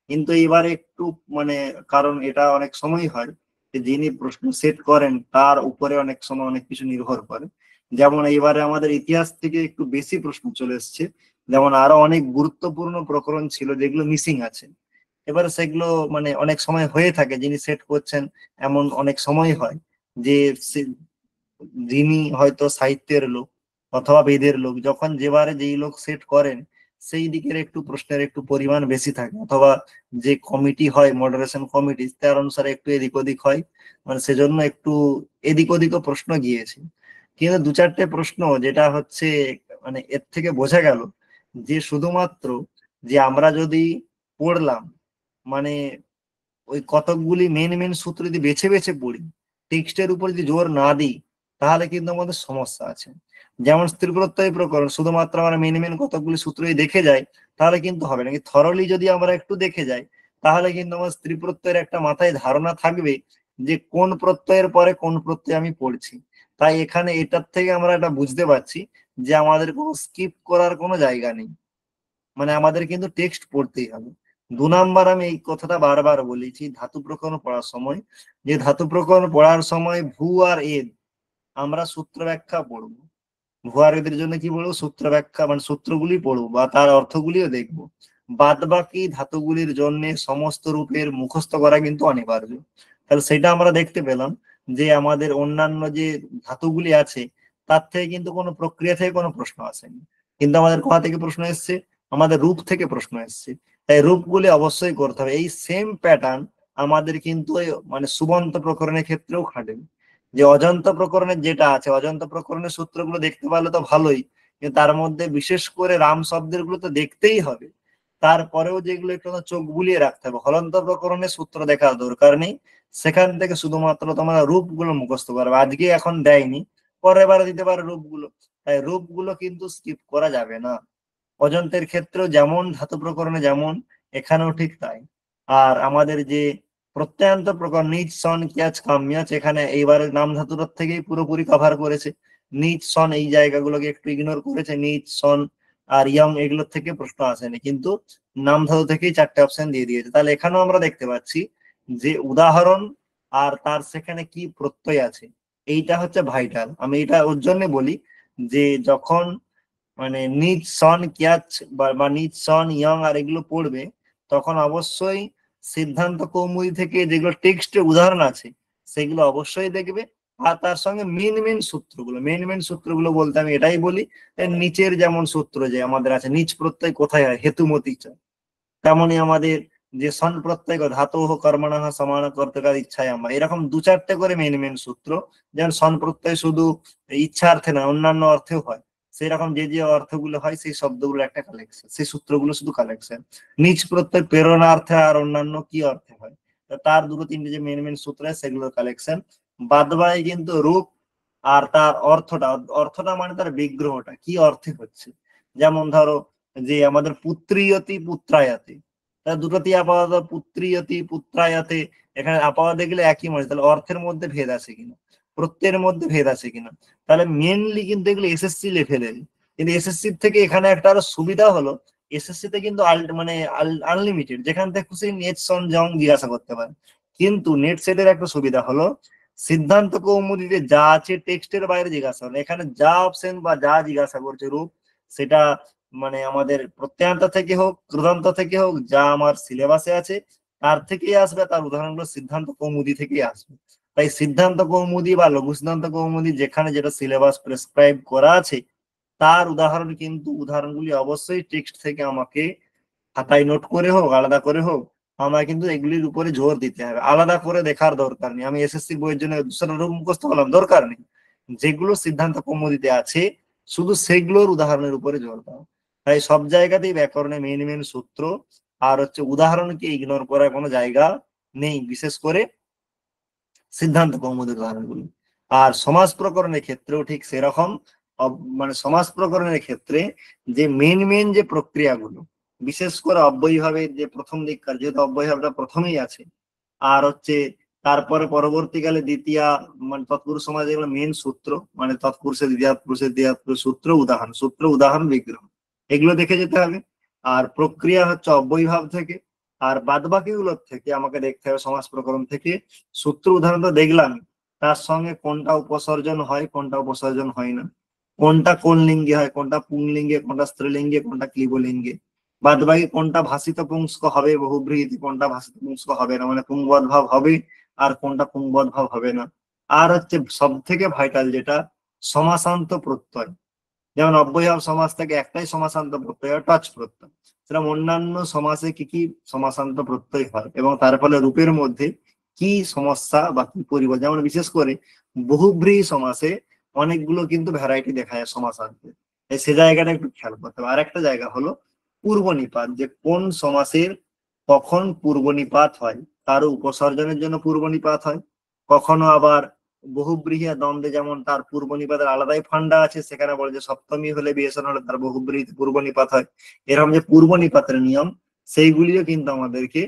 কিন্তু এবারে একটু মানে, কারণ এটা অনেক সময় হয় যে যিনি প্রশ্ন সেট করেন তার উপরে অনেক সময় অনেক কিছু নির্ভর করে। যেমন এইবারে আমাদের ইতিহাস থেকে একটু বেশি প্রশ্ন চলে এসছে, যেমন আরো অনেক গুরুত্বপূর্ণ প্রকরণ ছিল যেগুলো মিসিং আছে। এবারে সেগুলো মানে অনেক সময় হয়ে থাকে, যিনি সেট করছেন এমন অনেক সময় হয় যে যিনি হয়তো সাহিত্যের লোক অথবা বেদের লোক, যখন যেবারে যেই লোক সেট করেন সেই দিকের একটু প্রশ্নের একটু পরিমাণ বেশি থাকে, অথবা যে কমিটি হয় মডারেশন কমিটি তার অনুসারে একটু এদিক ওদিক হয়, মানে সেজন্য একটু এদিক ওদিকও প্রশ্ন গিয়েছে। কিন্তু দু চারটে প্রশ্ন যেটা হচ্ছে মানে এর থেকে বোঝা গেল যে শুধুমাত্র যে আমরা যদি পড়লাম, মানে ওই কতকগুলি মেন মেন সূত্র যদি বেছে বেছে পড়ি, টেক্সটের উপর যদি জোর না দিই, তাহলে কিন্তু আমাদের সমস্যা আছে। যেমন স্ত্রী প্রত্যয় প্রকরণ শুধুমাত্র আমরা মেন মেন কতকগুলি সূত্রই দেখে যাই তাহলে কিন্তু হবে না, থরলি যদি আমরা একটু দেখে যাই তাহলে কিন্তু আমার স্ত্রী প্রত্যয়ের একটা মাথায় ধারণা থাকবে যে কোন প্রত্যয়ের পরে কোন প্রত্যয় আমি পড়ছি। তাই এখানে এটার থেকে আমরা এটা বুঝতে পারছি যে আমাদের কোনো স্কিপ করার কোনো জায়গা নেই, মানে আমাদের কিন্তু টেক্সট পড়তেই হবে। 2 নাম্বার, আমি এই কথাটা বারবার বলেছি ধাতু প্রকরণ পড়ার সময়, যে ধাতু প্রকরণ পড়ার সময় ভূ আর এদ আমরা সূত্র ব্যাখ্যা পড়বো। ভূ আর এদের জন্য কি বলবো, সূত্র ব্যাখ্যা, মানে সূত্রগুলি পড়বো বা তার অর্থগুলিও দেখবো। বাদ বাকি ধাতুগুলির জন্য সমস্ত রূপের মুখস্থ করা কিন্তু অনিবার্য। তাহলে সেটা আমরা দেখতে পেলাম যে আমাদের অন্যান্য যে ধাতুগুলি আছে তার থেকে কিন্তু কোনো প্রক্রিয়া থেকে কোনো প্রশ্ন আসেনি, কিন্তু আমাদের কোথা থেকে প্রশ্ন এসছে, আমাদের রূপ থেকে প্রশ্ন এসছে। তাই রূপগুলি অবশ্যই করতে হবে। এই সেম প্যাটার্ন আমাদের কিন্তু মানে সুবন্ত প্রকরণের ক্ষেত্রেও খাটে। যে অজন্ত প্রকরণের যেটা আছে, অজন্ত প্রকরণের সূত্রগুলো দেখতে পারলে তো ভালোই, কিন্তু তার মধ্যে বিশেষ করে রাম শব্দের গুলো তো দেখতেই হবে। তারপরেও যেগুলো একটু চোখ বুলিয়ে রাখতে হবে, হলন্ত প্রকরণের সূত্র দেখার দরকার নেই, সেখান থেকে শুধুমাত্র তোমরা রূপগুলো মুখস্থ করবে। আজকে এখন দেয়নি, পরের বার দিতে পারে রূপগুলো। তাই রূপগুলো কিন্তু স্কিপ করা যাবে না। অজন্তের ক্ষেত্রেও যেমন, ধাতু প্রকরণে যেমন, এখানেও ঠিক তাই। আর আমাদের যে প্রত্যয়ান্ত প্রকরণ নিচ সন ক্যাচ কামিয়াচ, এখানে এইবারে নাম ধাতুর থেকেই পুরোপুরি কভার করেছে। নিচ সন এই জায়গাগুলোকে একটু ইগনোর করেছে, নিচ সন আর ইয়ং এগুলোর থেকে প্রশ্ন আসেনি, কিন্তু নাম ধাতু থেকেই 4টে অপশন দিয়ে দিয়েছে। তাহলে এখানেও আমরা দেখতে পাচ্ছি যে উদাহরণ আর তার সেখানে কি প্রত্যয় আছে, এইটা হচ্ছে ভাইটাল। আমি এটা ওর জন্য বলি যে যখন মানে নিজ সন ক্যাচ বা নিজ সন ইয়ং আর এগুলো পড়বে, তখন অবশ্যই সিদ্ধান্ত কৌমুদী থেকে যেগুলো টেক্সটের উদাহরণ আছে সেগুলো অবশ্যই দেখবে। আর তার সঙ্গে মেন মেন সূত্রগুলো বলতে আমি এটাই বলি, এর নিচের যেমন সূত্র যে আমাদের আছে, নিচ প্রত্যয় কোথায় হয়, হেতুমতি চ, তেমনই আমাদের যে সন প্রত্যয় ধাতু কর্মণঃ সমান কর্তকার ইচ্ছায় আমরা, এরকম 2-4টে করে মেন মেন সূত্র। যেমন সন প্রত্যয় শুধু ইচ্ছার্থে না অন্যান্য অর্থেও হয়, সেই রকম যে যে অর্থগুলো হয় সেই শব্দগুলো একটা কালেকশন, সেই সূত্রগুলো শুধু কালেকশন। নিজ প্রত্যয় প্রেরণার্থে আর অন্যান্য কি অর্থে হয়, তো তার 2-3টে যে মেন মেন সূত্র আছে সেগুলোর কালেকশন। বাদ বাকি কিন্তু রূপ আর তার অর্থটা, অর্থটা মানে তার বিগ্রহটা কি অর্থে হচ্ছে। যেমন ধরো যে আমাদের পুত্রীয়তি পুত্রায়াতে, তাহলে দুটোতেই আপাতত পুত্রীয়তি পুত্রায়াতে, এখানে আপাতত দেখলে একই মানে, তাহলে অর্থের মধ্যে ভেদ আছে কিনা, প্রত্যয়ের মধ্যে ভেদ আছে কিনা। তাহলে মেনলি কিন্তু এগুলো এসএসসি লেভেলের। কিন্তু এসএসসি থেকে এখানে একটা আরো সুবিধা হলো, এসএসসি তে কিন্তু মানে আনলিমিটেড, যেখান থেকে খুশি নেট সন জং জিজ্ঞাসা করতে পারে। কিন্তু নেট সেটের একটা সুবিধা হলো সিদ্ধান্ত কৌমুদীতে যা আছে টেক্সটের বাইরে জিজ্ঞাসা হলো, এখানে যা অপশন বা যা জিজ্ঞাসা করছে রূপ, সেটা মানে আমাদের প্রত্যয়ান্ত থেকে হোক কৃদান্ত থেকে হোক, যা আমার সিলেবাসে আছে তার থেকেই আসবে, তার উদাহরণগুলো সিদ্ধান্ত কৌমুদী থেকেই আসবে। তাই সিদ্ধান্ত কৌমুদী বা লঘু সিদ্ধান্ত কৌমুদী যেখানে যেটা সিলেবাস প্রেসক্রাইব করা আছে তার উদাহরণ, কিন্তু উদাহরণগুলি অবশ্যই টেক্সট থেকে আমাকে খাতায় নোট করে হোক আলাদা করে হোক, আমার কিন্তু এগুলির উপরে জোর দিতে হবে। আলাদা করে দেখার দরকার নেই, আমি এসএসসি বইয়ের জন্য দুসরা রূপ মুখস্থ করলাম, দরকার নেই। যেগুলো সিদ্ধান্ত কৌমুদীতে আছে শুধু সেগুলোর উদাহরণের উপরে জোর দাও। তাই সব জায়গাতেই ব্যাকরণে মেন মেন সূত্র আর হচ্ছে উদাহরণকে ইগনোর করার কোনো জায়গা নেই, বিশেষ করে সিদ্ধান্ত কৌমুদীর উদাহরণগুলো। আর সমাজ প্রকরণের ক্ষেত্রেও ঠিক সেরকম। মানে সমাজ প্রকরণের ক্ষেত্রে যে মেন মেন যে প্রক্রিয়াগুলো, বিশেষ করে অব্যয়ীভাবের যে প্রথম দিককার, যেহেতু অব্যয়ীভাবটা প্রথমেই আছে, আর হচ্ছে তারপরে পরবর্তীকালে দ্বিতীয়া মানে তৎপুরুষ সমাজ যেগুলো মেন সূত্র, মানে তৎপুরুষের দ্বিতীয় পুরুষের দ্বিতীয় সূত্র উদাহরণ বিগ্রহ, এগুলো দেখে যেতে হবে। আর প্রক্রিয়া হচ্ছে অব্যয়ীভাব থেকে, আর বাদবাকি গুলোর থেকে আমাকে দেখতে হবে সমাজ প্রকরণ থেকে। সূত্র উদাহরণ তো দেখলাম, তার সঙ্গে কোনটা উপসর্জন হয় কোনটা উপসর্জন হয় না, কোনটা কোন লিঙ্গে হয়, কোনটা পুংলিঙ্গে, কোনটা স্ত্রীলিঙ্গে, কোনটা ক্লীবলিঙ্গে, বাদ বাকি কোনটা ভাষিত পুংস্ক হবে বহুব্রীহি, কোনটা ভাষিত পুংস্ক হবে না, মানে পুংবদ ভাব হবে আর কোনটা পুংবদ ভাব হবে না। আর হচ্ছে সব থেকে ভাইটাল যেটা, সমাসান্ত প্রত্যয়। যেমন অব্যয়ভাব সমাস থেকে একটাই সমাসান্ত প্রত্যয়, টচ প্রত্যয়। সেরকম অন্যান্য সমাসে কি কি সমাসান্ত প্রত্যয় হয় এবং তার ফলে রূপের মধ্যে কি সমস্যা বা কি পরিবর্তন। যেমন বিশেষ করে বহুব্রীহি সমাসে অনেকগুলো কিন্তু ভ্যারাইটি দেখা যায় সমাসান্তে, সে জায়গাটা একটু খেয়াল করতে হবে। আর একটা জায়গা হলো পূর্ব নিপাত, যে কোন সমাসের কখন পূর্ব নিপাত হয়, তার উপসর্জনের জন্য পূর্ব নিপাত হয়। কখনো আবার বহুব্রীহি আর দ্বন্দ্বে যেমন তার পূর্ব নিপাতের আলাদাই ফান্ডা আছে, সেখানে বলে যে সপ্তমী হলে বিশেষণ হলে তার বহুব্রীহিতে পূর্ব নিপাত হয়। এরকম যে পূর্ব নিপাতের নিয়ম, সেইগুলিও কিন্তু আমাদেরকে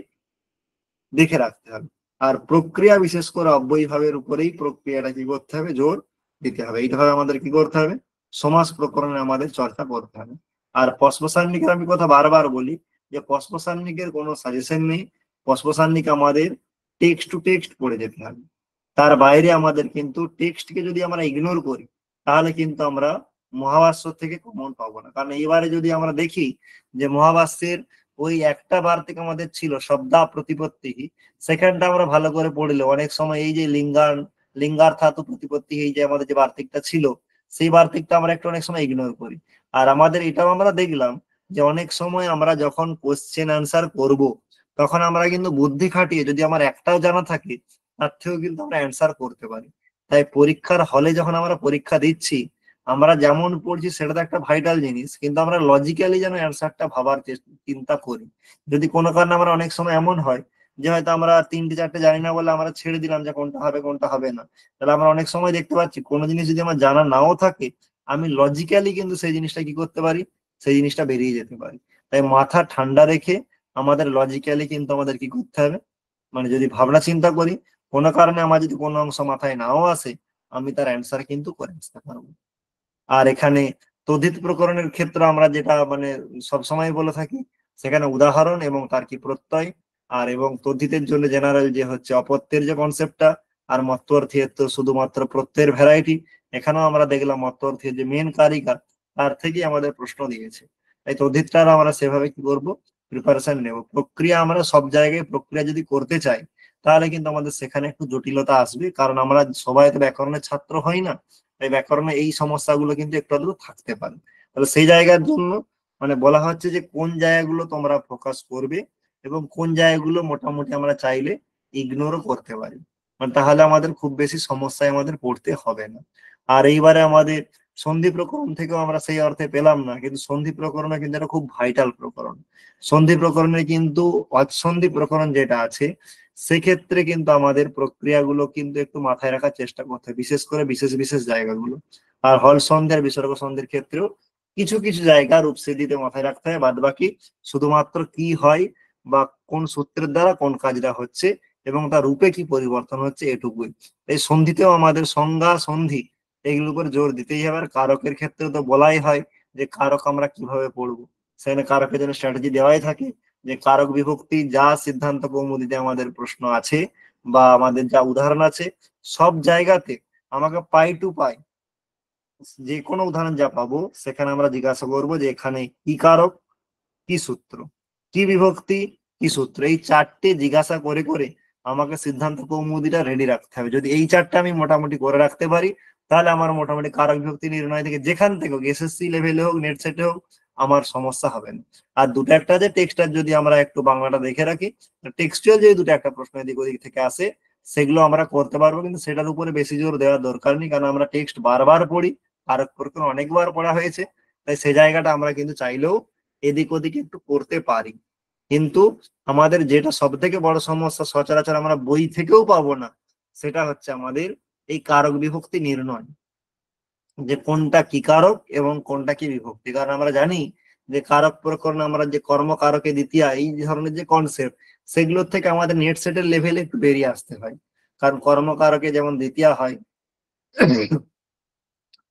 দেখে রাখতে হবে। আর প্রক্রিয়া বিশেষ করে অব্যয়ীভাবের উপরেই প্রক্রিয়াটা কি করতে হবে, জোর দিতে হবে। এইভাবে আমাদের কি করতে হবে, সমাজ প্রকরণে আমাদের চর্চা করতে হবে। আর পশ্মসান্নিকের আমি কথা বারবার বলি যে পশ্মসান্নিকের কোনো সাজেশন নেই, পশ্মসান্নিক আমাদের টেক্সট টু টেক্সট পড়ে যেতে হবে। তার বাইরে আমাদের কিন্তু টেক্সটকে যদি আমরা ইগনোর করি, তাহলে কিন্তু আমরা মহাভাষ্য থেকে কমন পাবো না। কারণ এইবারে যদি আমরা দেখি যে মহাভাষ্যের ওই একটা বার থেকে আমাদের ছিল শব্দা প্রতিপত্তি, সেখানটা আমরা ভালো করে পড়লে অনেক সময় এই যে লিঙ্গার ধাতু প্রতিপত্তি, এই যে আমাদের যে বার্তিকটা ছিল, সেই বার্তিকটা আমরা একটু অনেক সময় ইগনোর করি। আর আমাদের এটাও আমরা দেখলাম যে অনেক সময় আমরা যখন কোশ্চেন আনসার করব, তখন আমরা কিন্তু বুদ্ধি খাটিয়ে যদি আমার একটাও জানা থাকে, তার থেকেও কিন্তু আমরা অ্যান্সার করতে পারি। তাই পরীক্ষার হলে যখন আমরা পরীক্ষা দিচ্ছি, আমরা যেমন পড়ছি সেটা তো একটা ভাইটাল জিনিস, কিন্তু আমরা লজিক্যালি যেন অ্যান্সারটা ভাবার চিন্তা করি। যদি কোনো কারণে আমরা অনেক সময় এমন হয় যে হয়তো আমরা তিনটে চারটে জানি না বলে আমরা ছেড়ে দিলাম যে কোনটা হবে কোনটা হবে না, তাহলে আমরা অনেক সময় দেখতে পাচ্ছি কোনো জিনিস যদি আমার জানা নাও থাকে, আমি লজিক্যালি কিন্তু সেই জিনিসটা কি করতে পারি, সেই জিনিসটা বেরিয়ে যেতে পারি। তাই মাথা ঠান্ডা রেখে আমাদের লজিক্যালি কিন্তু আমাদের কি করতে হবে, মানে যদি ভাবনা চিন্তা করি, কোনো কারণে আমার যদি কোনো অংশ মাথায় নাও আসে, আমি তার অ্যান্সার কিন্তু করে আসতে পারবো। আর এখানে তদ্ধিত প্রকরণের ক্ষেত্রে আমরা যেটা মানে সবসময় বলে থাকি, সেখানে উদাহরণ এবং তার কি প্রত্যয়, আর এবং তদ্ধিতের জন্য জেনারেল যে হচ্ছে অপত্যের যে কনসেপ্টটা, আর মত্বর্থের তো শুধুমাত্র প্রত্যয়ের ভ্যারাইটি। এখানেও আমরা দেখলাম মত্বর্থের যে মেন কারিকা, তার থেকেই আমাদের প্রশ্ন দিয়েছে। তাই তদ্ধিতটা আমরা সেভাবে কি করবো, প্রিপারেশন নেব। প্রক্রিয়া আমরা সব জায়গায় প্রক্রিয়া যদি করতে চাই, তাহলে কিন্তু আমাদের সেখানে একটু জটিলতা আসবে, কারণ আমরা সবাই তো ব্যাকরণের ছাত্র হই না। তাই ব্যাকরণে এই সমস্যাগুলো কিন্তু একটু আধটু থাকতে পারে। তাহলে সেই জায়গার জন্য মানে বলা হচ্ছে যে কোন জায়গাগুলো তোমরা ফোকাস করবে এবং কোন জায়গাগুলো মোটামুটি আমরা চাইলে ইগনোরও করতে পারি, মানে তাহলে আমাদের খুব বেশি সমস্যায় আমাদের পড়তে হবে না। আর এইবারে আমাদের সন্ধি প্রকরণ থেকেও আমরা সেই অর্থে পেলাম না, কিন্তু সন্ধি প্রকরণে কিন্তু এটা খুব ভাইটাল প্রকরণ। সন্ধি প্রকরণে কিন্তু অসন্ধি প্রকরণ যেটা আছে, সেক্ষেত্রে কিন্তু আমাদের প্রক্রিয়াগুলো কিন্তু একটু মাথায় রাখার চেষ্টা করতে হবে, বিশেষ করে বিশেষ বিশেষ জায়গাগুলো। আর হল সন্ধির বিসর্গ সন্ধির ক্ষেত্রেও কিছু কিছু জায়গা রূপসিদ্ধিতে মাথায় রাখতে হয়, বাদ বাকি শুধুমাত্র কি হয় বা কোন সূত্রের দ্বারা কোন কাজটা হচ্ছে এবং তার রূপে কি পরিবর্তন হচ্ছে, এটুকুই। এই সন্ধিতেও আমাদের সংজ্ঞা সন্ধি এগুলোর উপর জোর দিতেই হবে। আর কারকের ক্ষেত্রে তো বলাই হয় যে কারক আমরা কিভাবে পড়বো, সেখানে কারকের জন্য স্ট্র্যাটেজি দেওয়াই থাকে, যে কারক বিভক্তি যা সিদ্ধান্ত কৌমুদীতে আমাদের প্রশ্ন আছে বা আমাদের যা উদাহরণ আছে, সব জায়গাতে আমাকে পাই টু পাই যে কোনো উদাহরণ যা পাবো, সেখানে আমরা জিজ্ঞাসা করবো যে এখানে কি কারক, কি সূত্র, কি বিভক্তি, কি সূত্র, এই চারটে জিজ্ঞাসা করে করে আমাকে সিদ্ধান্ত কৌমুদীটা রেডি রাখতে হবে। যদি এই চারটে আমি মোটামুটি করে রাখতে পারি, তাহলে আমার মোটামুটি কারক বিভক্তি নির্ণয় থেকে যেখান থেকে হোক, এসএসসি লেভেলে হোক নেট সেটে হোক, আমার সমস্যা হবে না। আর দুটো একটা যে টেক্সটার যদি আমরা একটু বাংলাটা দেখে রাখি, টেক্সচুয়াল যদি দুটো একটা প্রশ্ন এদিক ওদিক থেকে আসে, সেগুলো আমরা করতে পারবো, কিন্তু সেটার উপরে বেশি জোর দেওয়ার দরকার নেই, কারণ আমরা টেক্সট বারবার পড়ি, কারক প্রকরণ অনেকবার পড়া হয়েছে। তাই সেই জায়গাটা আমরা কিন্তু চাইলেও এদিক ওদিক একটু করতে পারি। কিন্তু আমাদের যেটা সব থেকে বড় সমস্যা, সচরাচর আমরা বই থেকেও পাবো না, সেটা হচ্ছে আমাদের এই কারক বিভক্তি নির্ণয়, যে কোনটা কি কারক এবং কোনটা কি বিভক্তি। কারণ আমরা জানি যে কারক প্রকরণ আমরা যে কর্মকারকে দ্বিতীয়া এই ধরনের যে কনসেপ্ট, সেগুলোর থেকে আমাদের নেট সেটের লেভেলে একটু বেরিয়ে আসতে হয়। কারণ কর্মকারকে যেমন দ্বিতীয়া হয়,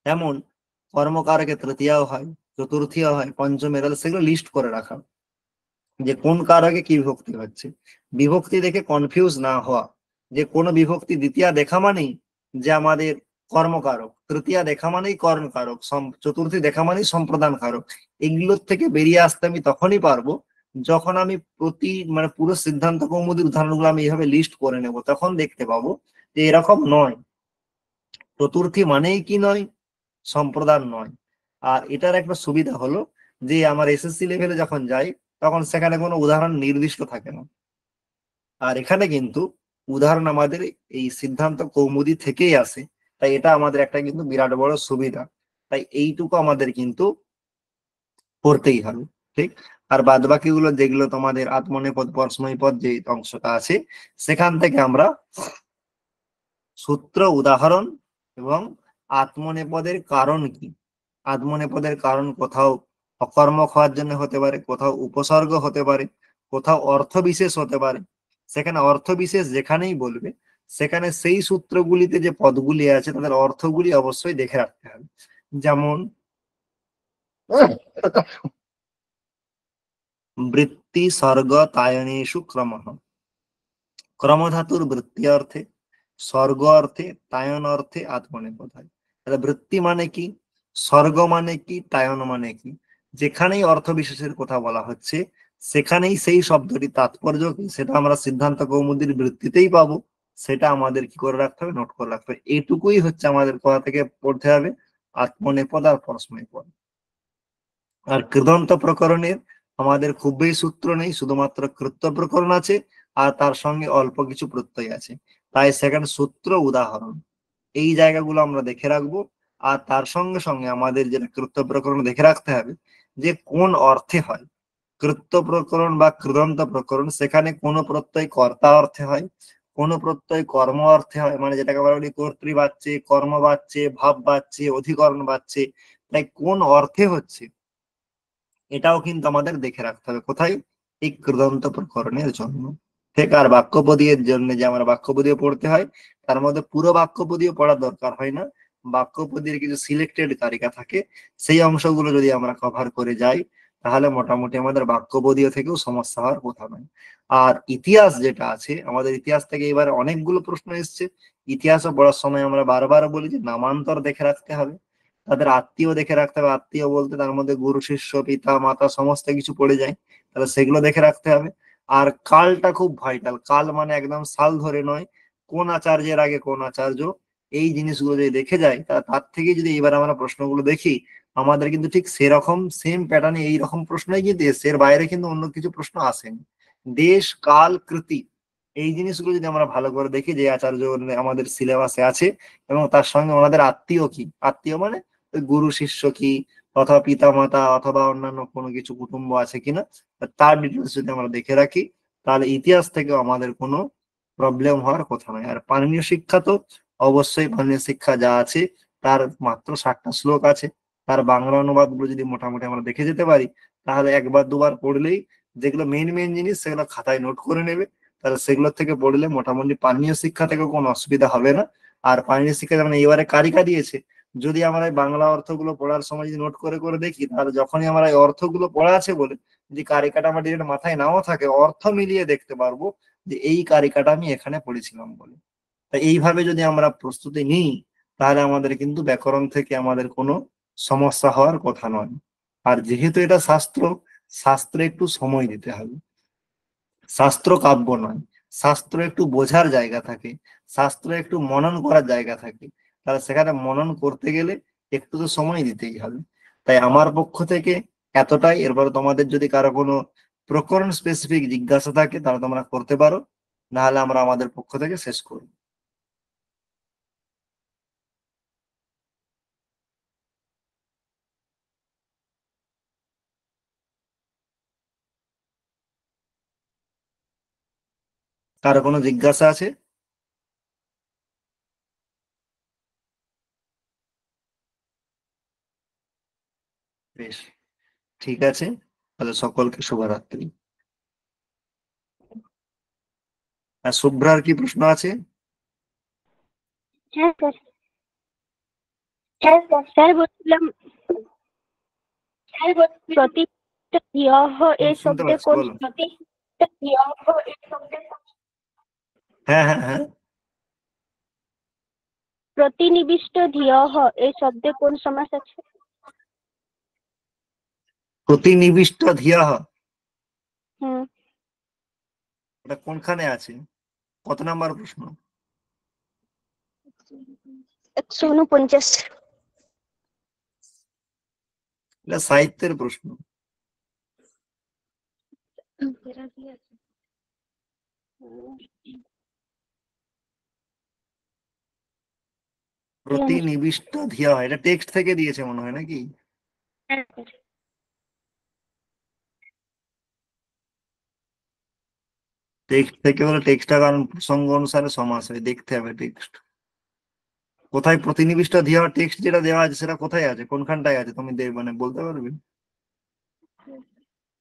তেমন কর্মকারকে তৃতীয়াও হয়, চতুর্থীয় হয়, পঞ্চমের, তাহলে সেগুলো লিস্ট করে রাখা, যে কোন কারকে কি বিভক্তি হচ্ছে। বিভক্তি দেখে কনফিউজ না হওয়া, যে কোন বিভক্তি দ্বিতীয়া দেখা মানেই যে আমাদের কর্মকারক, তৃতীয়া দেখা মানেই কর্মকারক, চতুর্থী দেখা মানেই সম্প্রদান কারক। এগুলোর থেকে বেরিয়ে আসতে আমি তখনই পারবো যখন আমি মানে পুরো সিদ্ধান্ত কৌমুদীর উদাহরণগুলো আমি এইভাবে লিস্ট করে নেব, তখন দেখতে পাবো যে এরকম নয়, চতুর্থী মানেই কি নয়, সম্প্রদান নয়। আর এটার একটা সুবিধা হলো যে আমার এসএসসি লেভেলে যখন যাই তখন সেখানে কোনো উদাহরণ নির্দিষ্ট থাকে না, আর এখানে কিন্তু উদাহরণ আমাদের এই সিদ্ধান্ত কৌমুদী থেকেই আসে। তাই এটা আমাদের একটা কিন্তু বিরাট বড় সুবিধা। তাই এইটুকু আমাদের কিন্তু পড়তেই হবে, ঠিক। আর বাদ বাকিগুলো যেগুলো তোমাদের আত্মনেপদ পরস্মৈপদ যে অংশটা আছে, সেখান থেকে আমরা সূত্র, উদাহরণ এবং আত্মনেপদের কারণ কি, আত্মনেপদের কারণ কোথাও অকর্মক হওয়ার জন্য হতে পারে, কোথাও উপসর্গ হতে পারে, কোথাও অর্থ বিশেষ হতে পারে। সেখানে অর্থ বিশেষ যেখানেই বলবে, সেখানে সেই সূত্রগুলিতে যে পদগুলি আছে তাদের অর্থগুলি অবশ্যই দেখে রাখতে হবে। যেমন বৃত্তি স্বর্গ তায়নেষু ক্রমঃ, ক্রমধাতুর বৃত্তি অর্থে, স্বর্গ অর্থে, তায়ন অর্থে আত্মনেপদ হয়। তাহলে বৃত্তি মানে কি, স্বর্গ মানে কি, তায়ন মানে কি, যেখানেই অর্থ বিশেষের কথা বলা হচ্ছে সেখানেই সেই শব্দটি তাৎপর্য কি সেটা আমরা সিদ্ধান্ত কৌমুদীর বৃত্তিতেই পাবো। সেটা আমাদের কি করে রাখতে হবে, নোট করে রাখতে হবে। এইটুকুই হচ্ছে আমাদের কোথা থেকে পড়তে হবে, আত্মনেপদ আর পরস্মৈপদ। আর কৃদন্ত প্রকরণের আমাদের খুব বেশি সূত্র নেই, শুধুমাত্র কৃত্য প্রকরণ আছে আর তার সঙ্গে অল্প কিছু প্রত্যয় আছে। তাই সেখানে সূত্র, উদাহরণ এই জায়গাগুলো আমরা দেখে রাখবো। আর তার সঙ্গে সঙ্গে আমাদের যেটা কৃত্য প্রকরণ দেখে রাখতে হবে যে কোন অর্থে হয়। কৃত্য প্রকরণ বা কৃদন্ত প্রকরণ, সেখানে কোন প্রত্যয় কর্তা অর্থে হয়, কোন প্রত্যয় কর্ম অর্থে হয়, মানে যেটাকে বলা বলি কর্তৃ বাচ্চে, কর্ম বাচ্চে, ভাব বাচ্চে, অধিকরণ বাচ্চে, তাই কোন অর্থে হচ্ছে এটাও কিন্তু আমাদের দেখে রাখতে হবে কোথায়, এই কৃদন্ত প্রকরণের জন্য। ঠিক। আর বাক্যপদীর জন্য যে আমরা বাক্যপদীয় পড়তে হয়, তার মধ্যে পুরো বাক্যপদীয় পড়ার দরকার হয় না, বাক্যপদীর কিছু সিলেক্টেড কারিকা থাকে, সেই অংশগুলো যদি আমরা কভার করে যাই তাহলে মোটামুটি আমাদের বাক্যপদীয় থেকেও সমস্যা হওয়ার কথা নয়। আর ইতিহাস যেটা আছে, আমাদের ইতিহাস থেকে এবার অনেকগুলো প্রশ্ন এসছে। ইতিহাসও পড়ার সময় আমরা বারবার বলি যে নামান্তর দেখে রাখতে হবে, তাদের আত্মীয় দেখে রাখতে হবে। আত্মীয় বলতে তার মধ্যে গুরু, শিষ্য, পিতা, মাতা সমস্ত কিছু পড়ে যায়, তাহলে সেগুলো দেখে রাখতে হবে। আর কালটা খুব ভাইটাল, কাল মানে একদম সাল ধরে নয়, কোন আচার্যের আগে কোন আচার্য, এই জিনিসগুলো যদি দেখে যায় তার থেকে যদি এবার আমরা প্রশ্নগুলো দেখি, আমাদের কিন্তু ঠিক সেরকম সেম প্যাটার্নে এইরকম প্রশ্নই কিন্তু এসছে, এর বাইরে কিন্তু অন্য কিছু প্রশ্ন আসেনি। দেশ, কাল, কৃতি এই জিনিসগুলো যদি আমরা ভালো করে দেখি যে আচার্য আমাদের সিলেবাসে আছে, এবং তার সঙ্গে ওনাদের আত্মীয় কি, আত্মীয় মানে ওই গুরু শিষ্য কি, অথবা পিতা মাতা অথবা অন্যান্য কোনো কিছু কুটুম্ব আছে কিনা, তার ডিটেলস যদি আমরা দেখে রাখি, তাহলে ইতিহাস থেকে আমাদের কোনো প্রবলেম হওয়ার কথা নয়। আর পাণিনীয় শিক্ষা তো অবশ্যই, পাণিনীয় শিক্ষা যা আছে তার মাত্র 60টা শ্লোক আছে, তার বাংলা অনুবাদ গুলো যদি মোটামুটি আমরা দেখে যেতে পারি, তাহলে একবার দুবার পড়লেই যেগুলো মেন মেন জিনিস সেগুলো খাতায় নোট করে নেবে, তাহলে সেগুলোর থেকে পড়লে মোটামুটি পাণিনীয় শিক্ষা থেকে কোনো অসুবিধা হবে না। আর পাণিনীয় শিক্ষা যেমন এবারে কারিকা দিয়েছে, যদি আমরা এই বাংলা অর্থগুলো পড়ার সময় যদি নোট করে করে দেখি, তাহলে যখনই আমরা এই অর্থগুলো পড়া আছে বলে যদি কারিকাটা আমার ডিরেক্ট মাথায় নাও থাকে, অর্থ মিলিয়ে দেখতে পারবো যে এই কারিকাটা আমি এখানে পড়েছিলাম বলে। তাই এইভাবে যদি আমরা প্রস্তুতি নিই, তাহলে আমাদের কিন্তু ব্যাকরণ থেকে আমাদের কোনো সমস্যা হওয়ার কথা নয়। আর যেহেতু এটা শাস্ত্র, শাস্ত্রে একটু সময় দিতে হবে, শাস্ত্র কাব্য নয়, শাস্ত্র একটু বোঝার জায়গা থাকে, শাস্ত্র একটু মনন করার জায়গা থাকে, তাহলে সেখানে মনন করতে গেলে একটু তো সময় দিতেই হবে। তাই আমার পক্ষ থেকে এতটাই। এরপরে তোমাদের যদি কারো কোনো প্রকরণ স্পেসিফিক জিজ্ঞাসা থাকে তাহলে তোমরা করতে পারো, না হলে আমরা আমাদের পক্ষ থেকে শেষ করব। কারো কোনো জিজ্ঞাসা আছে? বেশ, ঠিক। ঠিক আছে, তাহলে সকলকে শুভরাত্রি। আর শুভ্রার কি প্রশ্ন আছে?
হ্যাঁ স্যার, হ্যাঁ স্যার বলছিলাম প্রতিষ্ঠা ধিয়ঃ এই
শুনতে
শব্দে
পাচ্ছি,
কোন
বলো।
প্রতিষ্ঠা ধিয়ঃ এই শব্দে
হ্যাঁ হ্যাঁ হ্যাঁ,
প্রতিনিবিষ্ট ধিয়ঃ এই শব্দে কোন সমাস আছে?
প্রতিনিবিষ্ট ধিয়াহ,
হুম,
এটা কোনখানে আছে? কত নাম্বার প্রশ্ন?
149।
এটা সাহিত্যের প্রশ্ন। প্রতিনিবিষ্ট ধিয়াহ, এটা টেক্সট থেকে দিয়েছে মনে হয় নাকি?
হ্যাঁ স্যার।
টেক্সট থেকে বলে টেক্সটটা কারণ প্রসঙ্গ অনুসারে সমাস হয়, দেখতে হবে টেক্সট কোথায়। প্রতিনিবিষ্ট ধিয়াহ টেক্সট যেটা দেওয়া আছে সেটা কোথায় আছে, কোনখানটায় আছে তুমি মানে বলতে পারবে?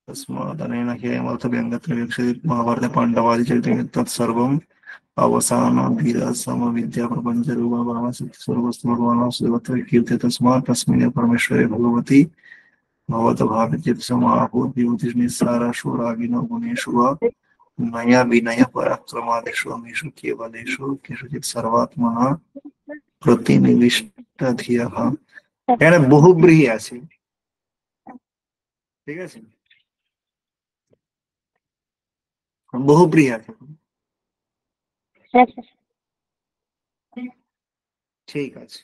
तस्मादनेन हेमर्थव्यङ्गत्रयक्षित् महाभारते पाण्डवादि चरित्रे तत्सर्वम् अवसानविद्याप्रपञ्चरूपभावसिद्धिस्वरूपस्तु भगवान् सर्वत्र कीर्ते तस्मात् तस्मिन् परमेश्वरे भगवति भगवतभावचित्समाहूद्योतिर्निस्साराशु रागिणो गुणेषु वा नया विनय पराक्रमादिषु अमीषु केवलेषु केषुचित् सर्वात्मनः प्रतिनिविष्टधियः। এখানে বহুব্রীহি আছে, ঠিক আছে, বহুব্রীহি আছে।
হ্যাঁ স্যার।
ঠিক আছে।